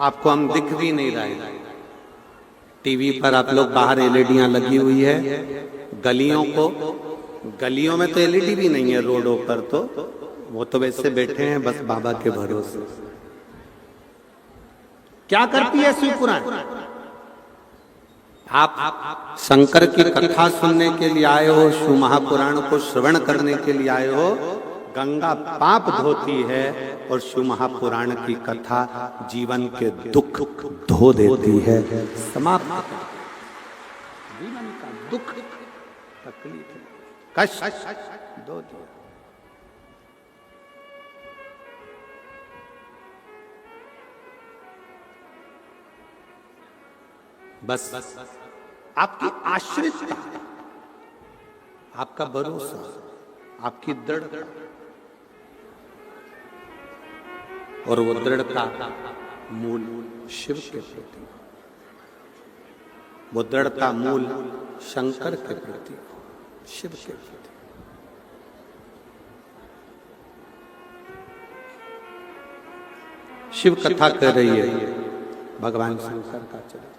आपको हम दिख भी नहीं रहे, टीवी पर आप लोग बाहर एलईडियां लगी हुई है, गलियों में तो एलईडी भी नहीं है, रोडों पर तो वो तो वैसे बैठे हैं बस बाबा के भरोसे। क्या करती है शिव पुराण? आप शंकर की कथा सुनने के लिए आए हो, शिव महापुराण को श्रवण करने के लिए आए हो। गंगा पाप धोती है और शिव महापुराण की कथा जीवन के दुख धो देती है, समाप्त। जीवन का दुख, तकलीफ, कष्ट धो दिया। बस आपकी आश्रितता, आपका भरोसा, आपकी दृढ़ता, और वो दृढ़ता मूल शिव के प्रति, वो दृढ़ता मूल शंकर के प्रति, शिव के प्रति। शिव कथा कर रही है भगवान शंकर का चरित्र।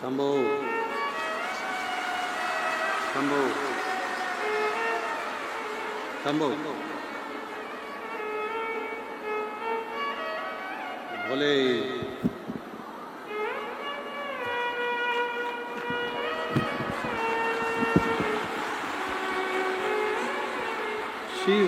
शंभो शंभो शंभो बोले। शिव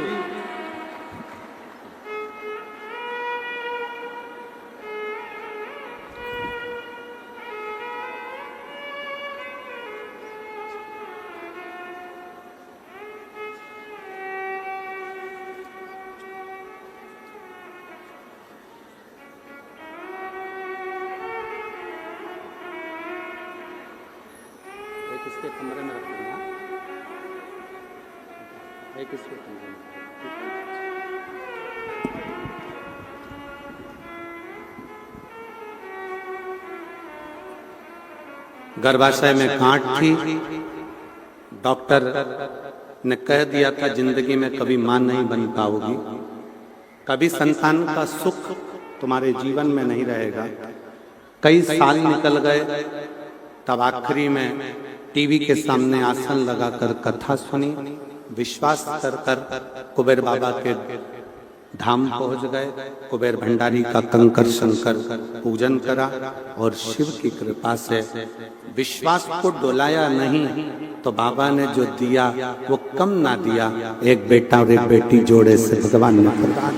इसके कमरे में रख देना, एक इसके कमरे में। गर्भाशय में गांठ थी, डॉक्टर ने कह दिया था जिंदगी में कभी मां नहीं बन पाओगी, कभी संतान का सुख तुम्हारे जीवन में नहीं रहेगा। कई साल निकल गए, तब आखिरी में टीवी के सामने आसन लगाकर कथा सुनी, विश्वास कर कुबेर बाबा के धाम पहुंच गए। कुबेर भंडारी का कंकर शंकर पूजन करा और शिव की कृपा से विश्वास को डोलाया नहीं तो बाबा ने जो दिया वो कम ना दिया, एक बेटा और एक बेटी जोड़े से भगवान ने प्रदान।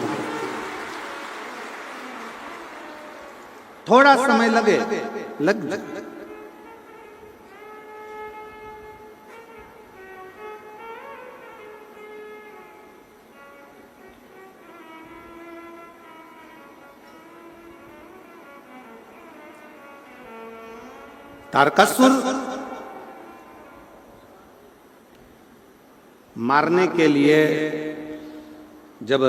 थोड़ा समय लग तारकासुर मारने के लिए जब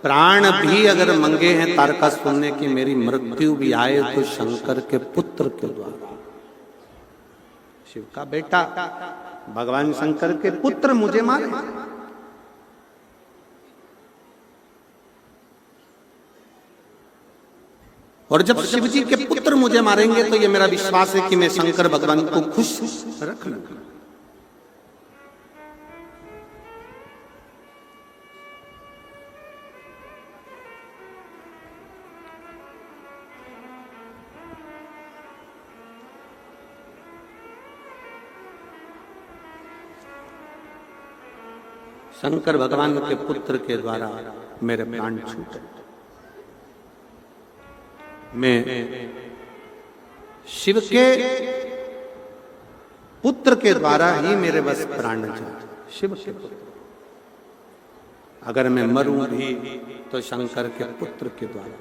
प्राण भी अगर मंगे हैं तारकासुर ने कि मेरी मृत्यु भी आए तो शंकर के पुत्र के द्वारा, शिव का बेटा भगवान शंकर के पुत्र मुझे मारे। और जब शिव जी के पुत्र मुझे मारेंगे तो ये मेरा विश्वास है कि मैं शंकर भगवान को खुश रख लूंगा। शंकर भगवान के पुत्र के द्वारा मेरे प्राण छूटे। मैं शिव के पुत्र के द्वारा ही मेरे बस प्राण जाए, शिव के पुत्र। अगर मैं मरूं भी तो शंकर के पुत्र के द्वारा।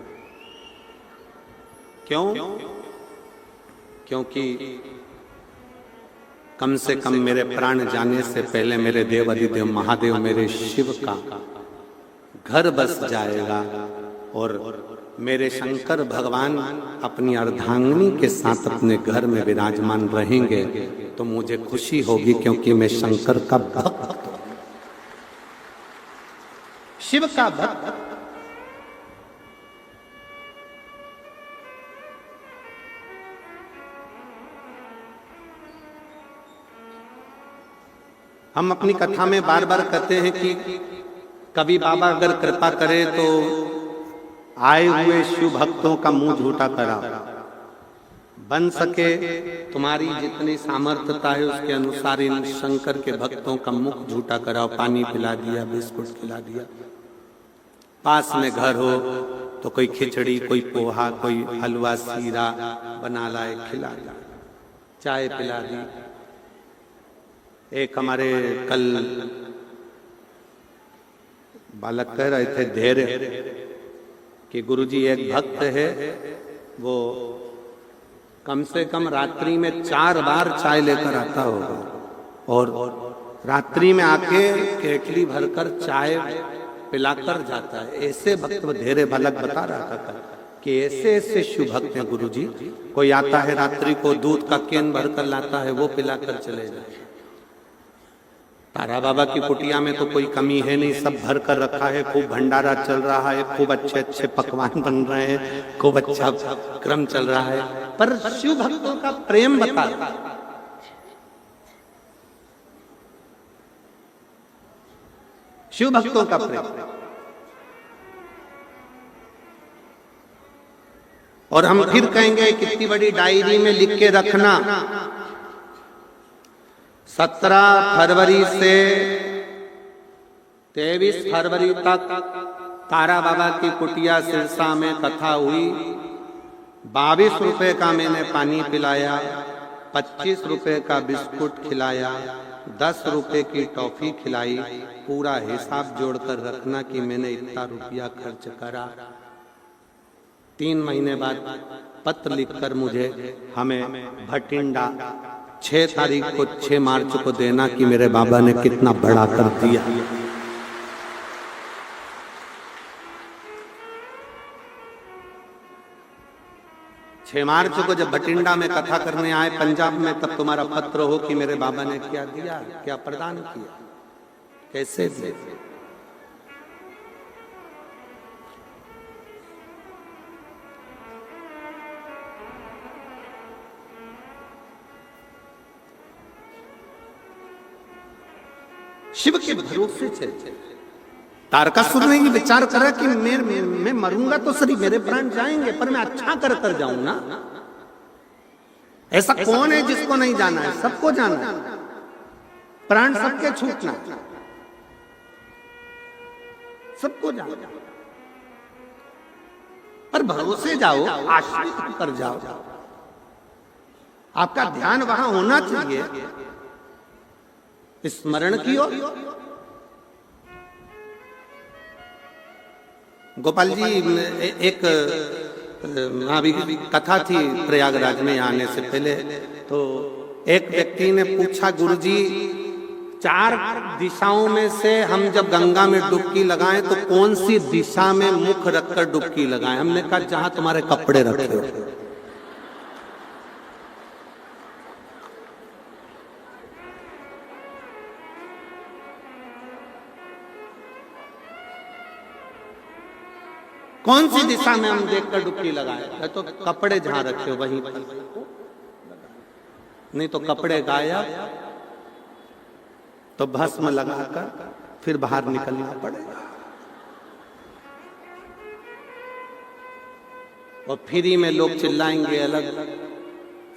क्यों? क्योंकि कम से कम मेरे प्राण जाने से पहले मेरे देव अधिदेव महादेव मेरे शिव का घर बस जाएगा और मेरे शंकर भगवान अपनी अर्धांगिनी के साथ अपने घर में विराजमान रहेंगे तो मुझे खुशी होगी, क्योंकि मैं शंकर का भक्त हूं, शिव का भक्त। हम अपनी कथा में बार बार कहते हैं कि कभी बाबा अगर कृपा करे तो आए हुए शिव भक्तों का मुंह झूठा करा, बन सके तुम्हारी जितनी सामर्थ्यता है उसके अनुसार इन शंकर के भक्तों का मुख झूठा कराओ। पानी पिला दिया, बिस्कुट खिला दिया, पास में घर हो तो कोई खिचड़ी, कोई पोहा, कोई हलवा सीरा बना लाए खिला दिया, चाय पिला दी। एक हमारे कल बालक कह रहे थे धैर्य कि गुरुजी एक भक्त है, वो कम से कम रात्रि में 4 बार चाय लेकर आता होगा और रात्रि में आके केटली भरकर चाय पिलाकर जाता है। ऐसे भक्त धैर्य बालक बता रहा था कि ऐसे ऐसे शिव भक्त हैं गुरुजी। कोई आता है रात्रि को दूध का केन भरकर लाता है, वो पिलाकर चले जाए। तारा बाबा की कुटिया में तो कोई कमी है नहीं, सब भर कर रखा है, खूब भंडारा चल रहा है, खूब अच्छे अच्छे पकवान बन रहे हैं, खूब अच्छा क्रम चल रहा है, पर शिव भक्तों का प्रेम बता रहा है। शिव भक्तों का प्रेम। और हम फिर कहेंगे कितनी बड़ी डायरी में लिख के रखना, 17 फरवरी से 23 फरवरी तक तारा बाबा की कुटिया सिरसा में कथा हुई। 22 रुपए का मैंने पानी पिलाया, 25 रुपए का बिस्कुट खिलाया, 10 रुपए की टॉफी खिलाई। पूरा हिसाब जोड़कर रखना कि मैंने इतना रुपया खर्च करा। 3 महीने बाद पत्र लिखकर मुझे हमें भटिंडा 6 तारीख को 6 मार्च को देना कि मेरे बाबा ने कितना बड़ा कर दिया। छह मार्च को जब भटिंडा में कथा करने आए पंजाब में, तब तुम्हारा पत्र हो कि मेरे बाबा ने क्या दिया, क्या प्रदान किया, कैसे दिया। शिव के भरोसे चलते। तारकासुर ने विचार करा कि मैं मरूंगा तो सही, मेरे प्राण जाएंगे, पर मैं अच्छा कर जाऊं ना। ऐसा कौन है जिसको नहीं जाना है? सबको जाना है, प्राण सबके छूटना, सबको जाना। पर भरोसे जाओ, आश्रित कर जाओ। आपका ध्यान वहां होना चाहिए, स्मरण कियो। गोपाल जी एक अभी कथा थी प्रयागराज में आने से पहले, तो एक व्यक्ति ने पूछा, गुरुजी 4 दिशाओं में से हम जब गंगा में डुबकी लगाएं तो कौन सी दिशा में मुख रखकर डुबकी लगाएं? हमने कहा जहां तुम्हारे कपड़े रखे हो। कौन सी दिशा में हम देखकर डुबकी लगाए? तो कपड़े जहां रखे हो वहीं पर, नहीं तो कपड़े गायब तो भस्म लगाकर फिर बाहर निकलना पड़ेगा। और फ्री में लोग चिल्लाएंगे अलग,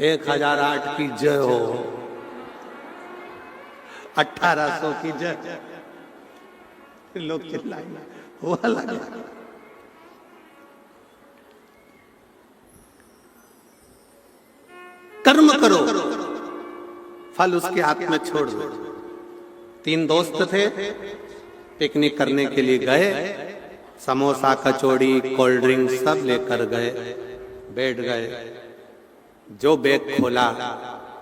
1008 की जय हो, 1800 की जय, लोग चिल्लाएंगे, वो अलग। कर्म करो, फल उसके हाथ में छोड़ दो। 3 दोस्त थे, पिकनिक करने के लिए गए, समोसा कचौड़ी कोल्ड ड्रिंक सब लेकर गए, बैठ गए। जो बैग खोला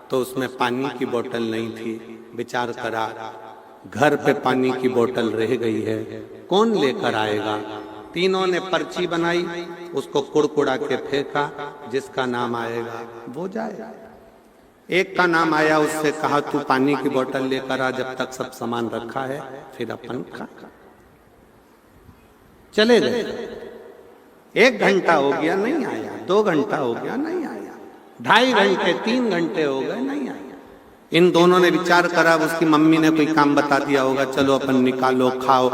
तो उसमें पानी की बोतल नहीं थी। विचार करा, घर पे पानी की बोतल रह गई है, कौन लेकर आएगा? तीनों ने पर्ची बनाई, उसको कुड़कुड़ा के फेंका, जिसका नाम आएगा वो जाए। एक का नाम आया, उससे कहा तू पानी की बोतल लेकर आ, जब तक सब सामान रखा है फिर अपन खा। चले गए। 1 घंटा हो गया नहीं आया, 2 घंटा हो गया नहीं आया, 2.5 घंटे 3 घंटे हो गए नहीं आया। इन दोनों ने विचार करा, उसकी मम्मी ने कोई काम बता दिया होगा, चलो अपन निकालो खाओ।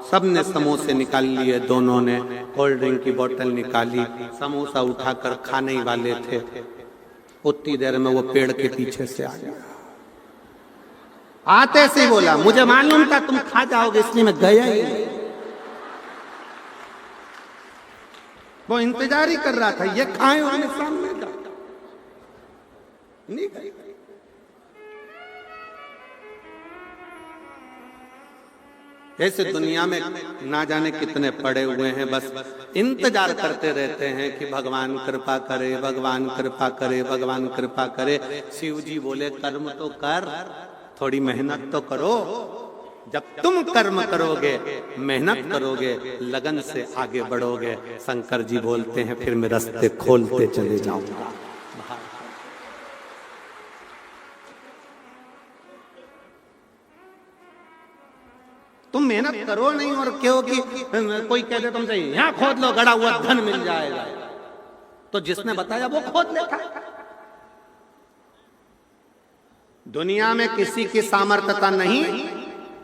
सबने समोसे निकाल लिए, दोनों ने कोल्ड ड्रिंक की बोतल निकाली, समोसा उठाकर खाने ही वाले थे। उतनी देर में वो पेड़ के पीछे से आ गया। आते से बोला, मुझे मालूम था तुम खा जाओगे इसलिए मैं गया ही नहीं। वो इंतजार ही कर रहा था, ये खाए और मैं सामने जा नहीं गई। ऐसे दुनिया में ना जाने कितने पड़े हुए हैं, बस इंतजार करते रहते हैं कि भगवान कृपा करे, भगवान कृपा करे, भगवान कृपा करे। शिव जी बोले कर्म तो कर, थोड़ी मेहनत तो करो। जब तुम कर्म करोगे, मेहनत करोगे, लगन से आगे बढ़ोगे, शंकर जी बोलते हैं फिर मैं रास्ते खोलते चले जाऊंगा। तुम मेहनत करो नहीं और क्यों कि कोई कहते तुमसे यहां खोद लो, गड़ा हुआ धन मिल जाएगा, तो जिसने बताया वो खोद लेता। दुनिया में किसी की सामर्थ्यता नहीं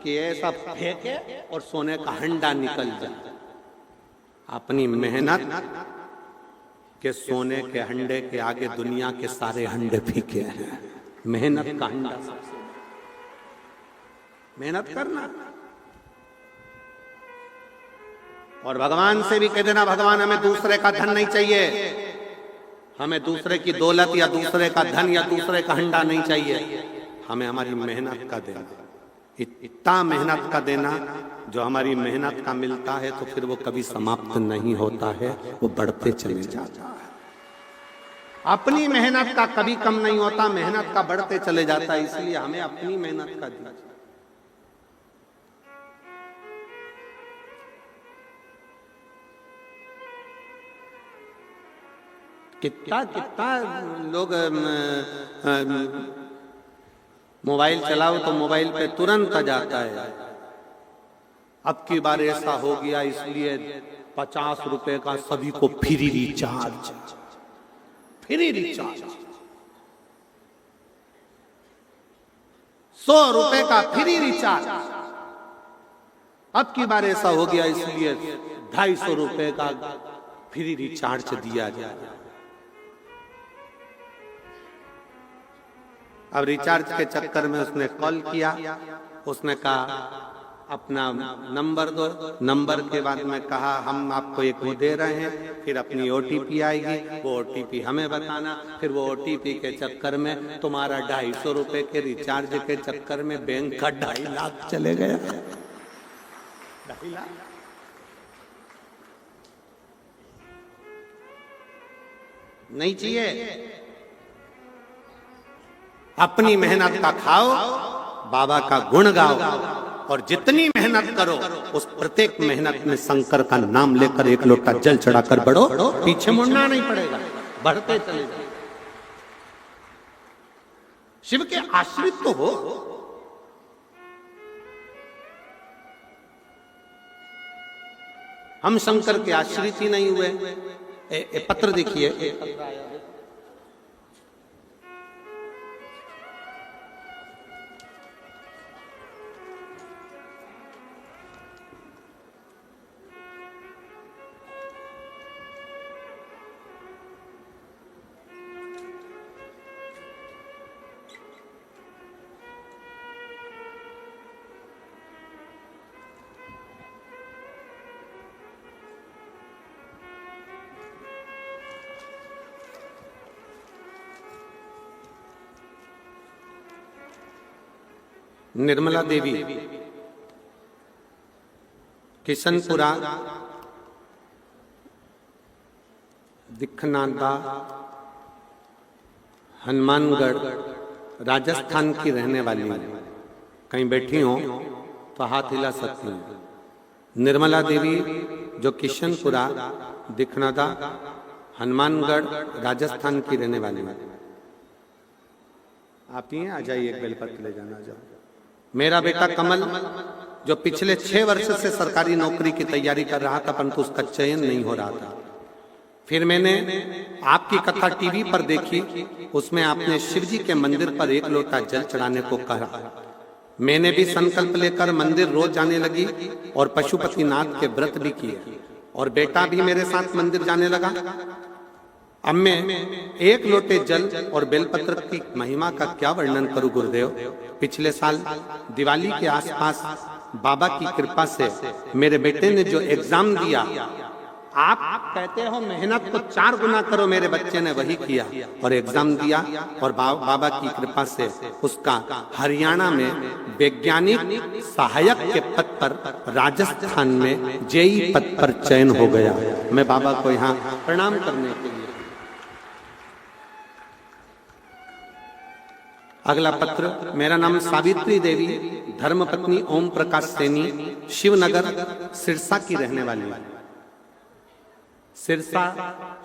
कि ऐसा फेंके और सोने का हंडा निकल जाए। अपनी मेहनत के सोने के हंडे के आगे दुनिया के सारे हंडे फीके हैं। मेहनत का हंडा सबसे, मेहनत करना। और भगवान से भी कह देना, भगवान हमें दूसरे का धन नहीं चाहिए, हमें दूसरे की दौलत या दूसरे का धन या दूसरे का हंडा नहीं चाहिए, हमें हमारी मेहनत का देना। इतना मेहनत का देना जो हमारी मेहनत का मिलता है तो फिर वो कभी समाप्त नहीं होता है, वो बढ़ते चले जाता है। अपनी मेहनत का कभी कम नहीं होता, मेहनत का बढ़ते चले जाता है। इसलिए हमें अपनी मेहनत का देना। कितना कितना लोग मोबाइल चलाओ तो मोबाइल पे तुरंत आ जाता है, अब की बार ऐसा हो गया इसलिए 50 रुपए का सभी को फ्री रिचार्ज, फ्री रिचार्ज, 100 रुपए का फ्री रिचार्ज। अब की बार ऐसा हो गया इसलिए 250 रुपए का फ्री रिचार्ज दिया जाए। अब रिचार्ज के चक्कर में उसने कॉल किया, उसने कहा अपना नंबर दो, नंबर के बाद में कहा हम आपको एक वो दे रहे हैं, फिर अपनी OTP आएगी, वो OTP हमें बताना, फिर वो OTP के चक्कर में तुम्हारा 250 रुपए के रिचार्ज के चक्कर में बैंक का 2.5 लाख चले गया। 2.5 लाख नहीं चाहिए। अपनी मेहनत का खाओ, बाबा का गुण गाओ, और जितनी मेहनत करो उस प्रत्येक मेहनत में शंकर का नाम लेकर एक लोटा जल चढ़ाकर बढ़ो, पीछे मुड़ना नहीं पड़ेगा, बढ़ते चले जाओ। शिव के आश्रित तो हो। हम शंकर के आश्रित ही नहीं हुए। पत्र देखिए, निर्मला देवी, किशनपुरा, दिखनांदा, हनुमानगढ़, राजस्थान की रहने वाली। कहीं बैठी हो तो हाथ हिला सकती हैं। निर्मला देवी जो किशनपुरा, दिखनांदा, हनुमानगढ़, राजस्थान की रहने वाली। आप ही हैं, आ जाइए, एक बेलपत्र ले जाना। जाओ। मेरा बेटा कमल जो पिछले 6 वर्ष से सरकारी नौकरी की तैयारी कर रहा था, परंतु उसका चयन नहीं हो रहा था। फिर मैंने आपकी कथा टीवी पर देखी, उसमें आपने शिव जी के मंदिर पर एक लोटा जल चढ़ाने को कहा। मैंने भी संकल्प लेकर मंदिर रोज जाने लगी और पशुपतिनाथ के व्रत भी किए, और बेटा भी मेरे साथ मंदिर जाने लगा। अब मैं एक लोटे जल और बेलपत्र की महिमा का क्या वर्णन करूं गुरुदेव। पिछले साल दिवाली के आसपास बाबा की कृपा से मेरे बेटे ने जो एग्जाम दिया, आप कहते हो मेहनत को 4 गुना करो, मेरे बच्चे ने वही किया और एग्जाम दिया, और बाबा की कृपा से उसका हरियाणा में वैज्ञानिक सहायक के पद पर राजस्थान में जेई पद पर चयन हो गया। मैं बाबा को यहाँ प्रणाम करने के लिए। अगला पत्र, मेरा नाम सावित्री देवी, धर्मपत्नी ओम प्रकाश सैनी, शिवनगर सिरसा की रहने वाली है। सिरसा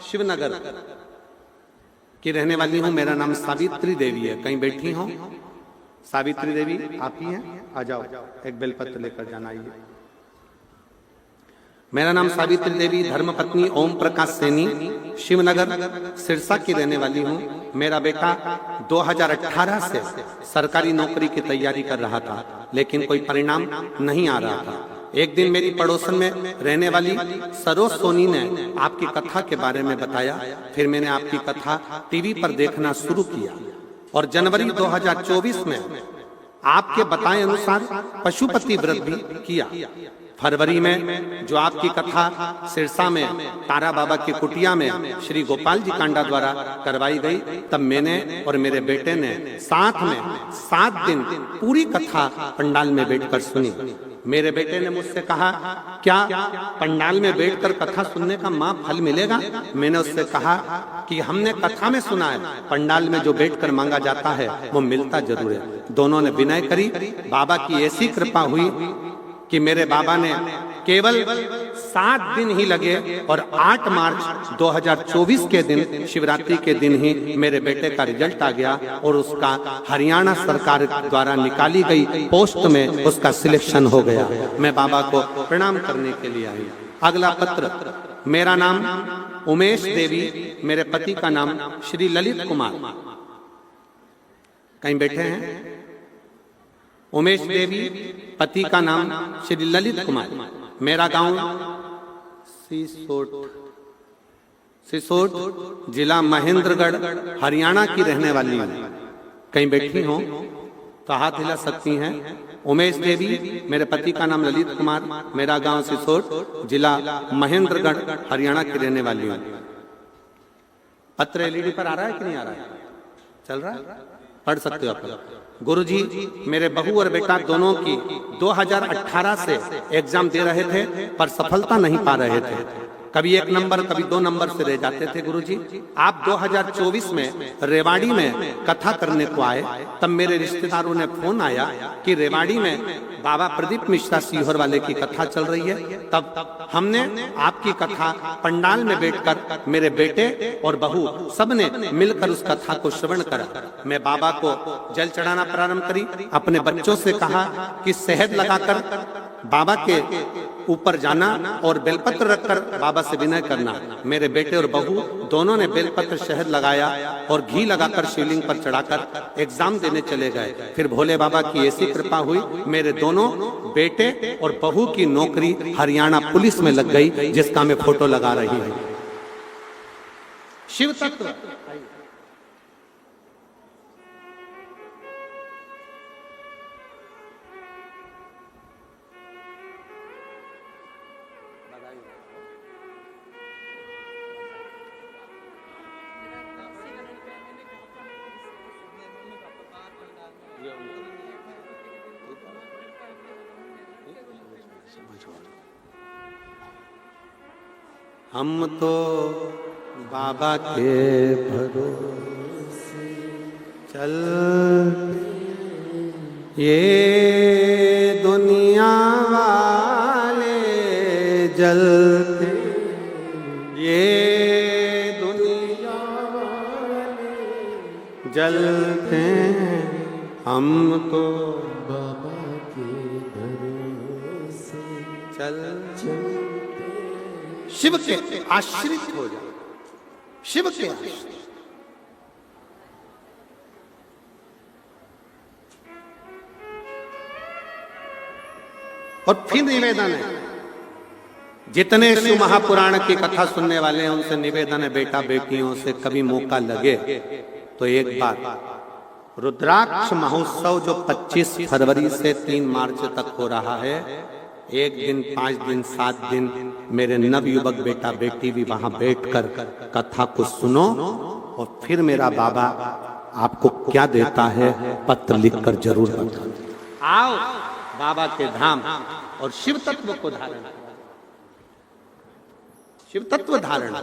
शिवनगर की रहने वाली हूं। मेरा नाम सावित्री देवी है। कहीं बैठी हो? सावित्री देवी आप ही हैं? आ जाओ, एक बेलपत्र लेकर जाना। आइए। मेरा नाम सावित्री देवी, धर्मपत्नी ओम प्रकाश सैनी, शिवनगर सिरसा की रहने वाली हूँ। मेरा बेटा 2018 से सरकारी नौकरी की तैयारी कर रहा था, लेकिन कोई परिणाम नहीं आ रहा था। एक दिन मेरी पड़ोसन में रहने वाली सरोज सोनी ने आपकी कथा के बारे में बताया। फिर मैंने आपकी कथा टीवी पर देखना शुरू किया, और जनवरी 2024 में आपके बताए अनुसार पशुपति व्रत भी किया। फरवरी में जो आपकी कथा सिरसा में तारा बाबा की कुटिया में श्री गोपाल जी कांडा द्वारा करवाई गई, तब मैंने और मेरे बेटे ने साथ में 7 दिन पूरी कथा पंडाल में बैठकर सुनी। मेरे बेटे ने मुझसे कहा, क्या पंडाल में बैठकर कथा सुनने का मां फल मिलेगा? मैंने उससे कहा कि हमने कथा में सुना है, पंडाल में जो बैठकर मांगा जाता है वो मिलता जरूर है। दोनों ने विनय करी। बाबा की ऐसी कृपा हुई कि मेरे बाबा ने केवल 7 दिन ही लगे, और 8 मार्च 2024 के दिन, शिवरात्रि के दिन ही मेरे बेटे का रिजल्ट आ गया, और उसका हरियाणा सरकार द्वारा निकाली गई पोस्ट में उसका सिलेक्शन हो गया। मैं बाबा को प्रणाम करने के लिए आई। अगला पत्र, मेरा नाम उमेश देवी, मेरे पति का नाम श्री ललित कुमार। कहीं बैठे हैं? उमेश देवी, पति का नाम श्री ललित कुमार। मेरा गांव सिसोट, जिला महेंद्रगढ़, हरियाणा की रहने वाली हूँ। कहीं बैठी हो तो हाथ हिला सकती हैं। उमेश देवी, मेरे पति का नाम ललित कुमार, मेरा गांव सिसोट, जिला महेंद्रगढ़, हरियाणा की रहने वाली हूँ। पत्र एलईडी पर आ रहा है कि नहीं आ रहा है? चल रहा है? पढ़ सकते हो आप। गुरुजी, मेरे बहू और बेटा दोनों की 2018 से एग्जाम दे रहे थे, पर सफलता नहीं पा रहे थे। कभी 1 नंबर कभी 2 नंबर से रह जाते थे गुरुजी। आप 2024 में रेवाड़ी में कथा करने को आए, तब मेरे रिश्तेदारों ने फोन आया कि रेवाड़ी में बाबा प्रदीप मिश्रा सीहोर वाले की कथा चल रही है। तब हमने आपकी कथा पंडाल में बैठकर मेरे बेटे और बहू सबने मिलकर उस कथा को श्रवण करा। मैं बाबा को जल चढ़ाना प्रारंभ करी। अपने बच्चों से कहा कि शहद लगाकर बाबा के ऊपर जाना और बेलपत्र रखकर बाबा से विनय करना। मेरे बेटे और बहू दोनों ने बेलपत्र शहद लगाया और घी लगाकर शिवलिंग पर चढ़ाकर एग्जाम देने चले गए। फिर भोले बाबा की ऐसी कृपा हुई, मेरे दोनों बेटे और बहू की नौकरी हरियाणा पुलिस में लग गई, जिसका मैं फोटो लगा रही हूं। शिव तत्व हम तो बाबा के भरोसे चल, ये दुनिया वाले जलते, ये दुनिया वाले जलते, हम तो बाबा के भरोसे चल। शिव के आश्रित हो जाओ, शिव के आश्रित। और फिर निवेदन है, जितने शिव महापुराण की कथा सुनने वाले हैं उनसे निवेदन है, बेटा बेटियों से कभी मौका लगे तो एक बार रुद्राक्ष महोत्सव जो 25 फरवरी से 3 मार्च तक हो रहा है, 1 दिन 5 दिन 7 दिन मेरे नवयुवक बेटा बेटी भी वहां बैठकर कथा को सुनो, और फिर मेरा बाबा आपको क्या देता है पत्र लिखकर जरूर बताना। आओ बाबा के धाम और शिव तत्व को धारण, शिव तत्व धारण।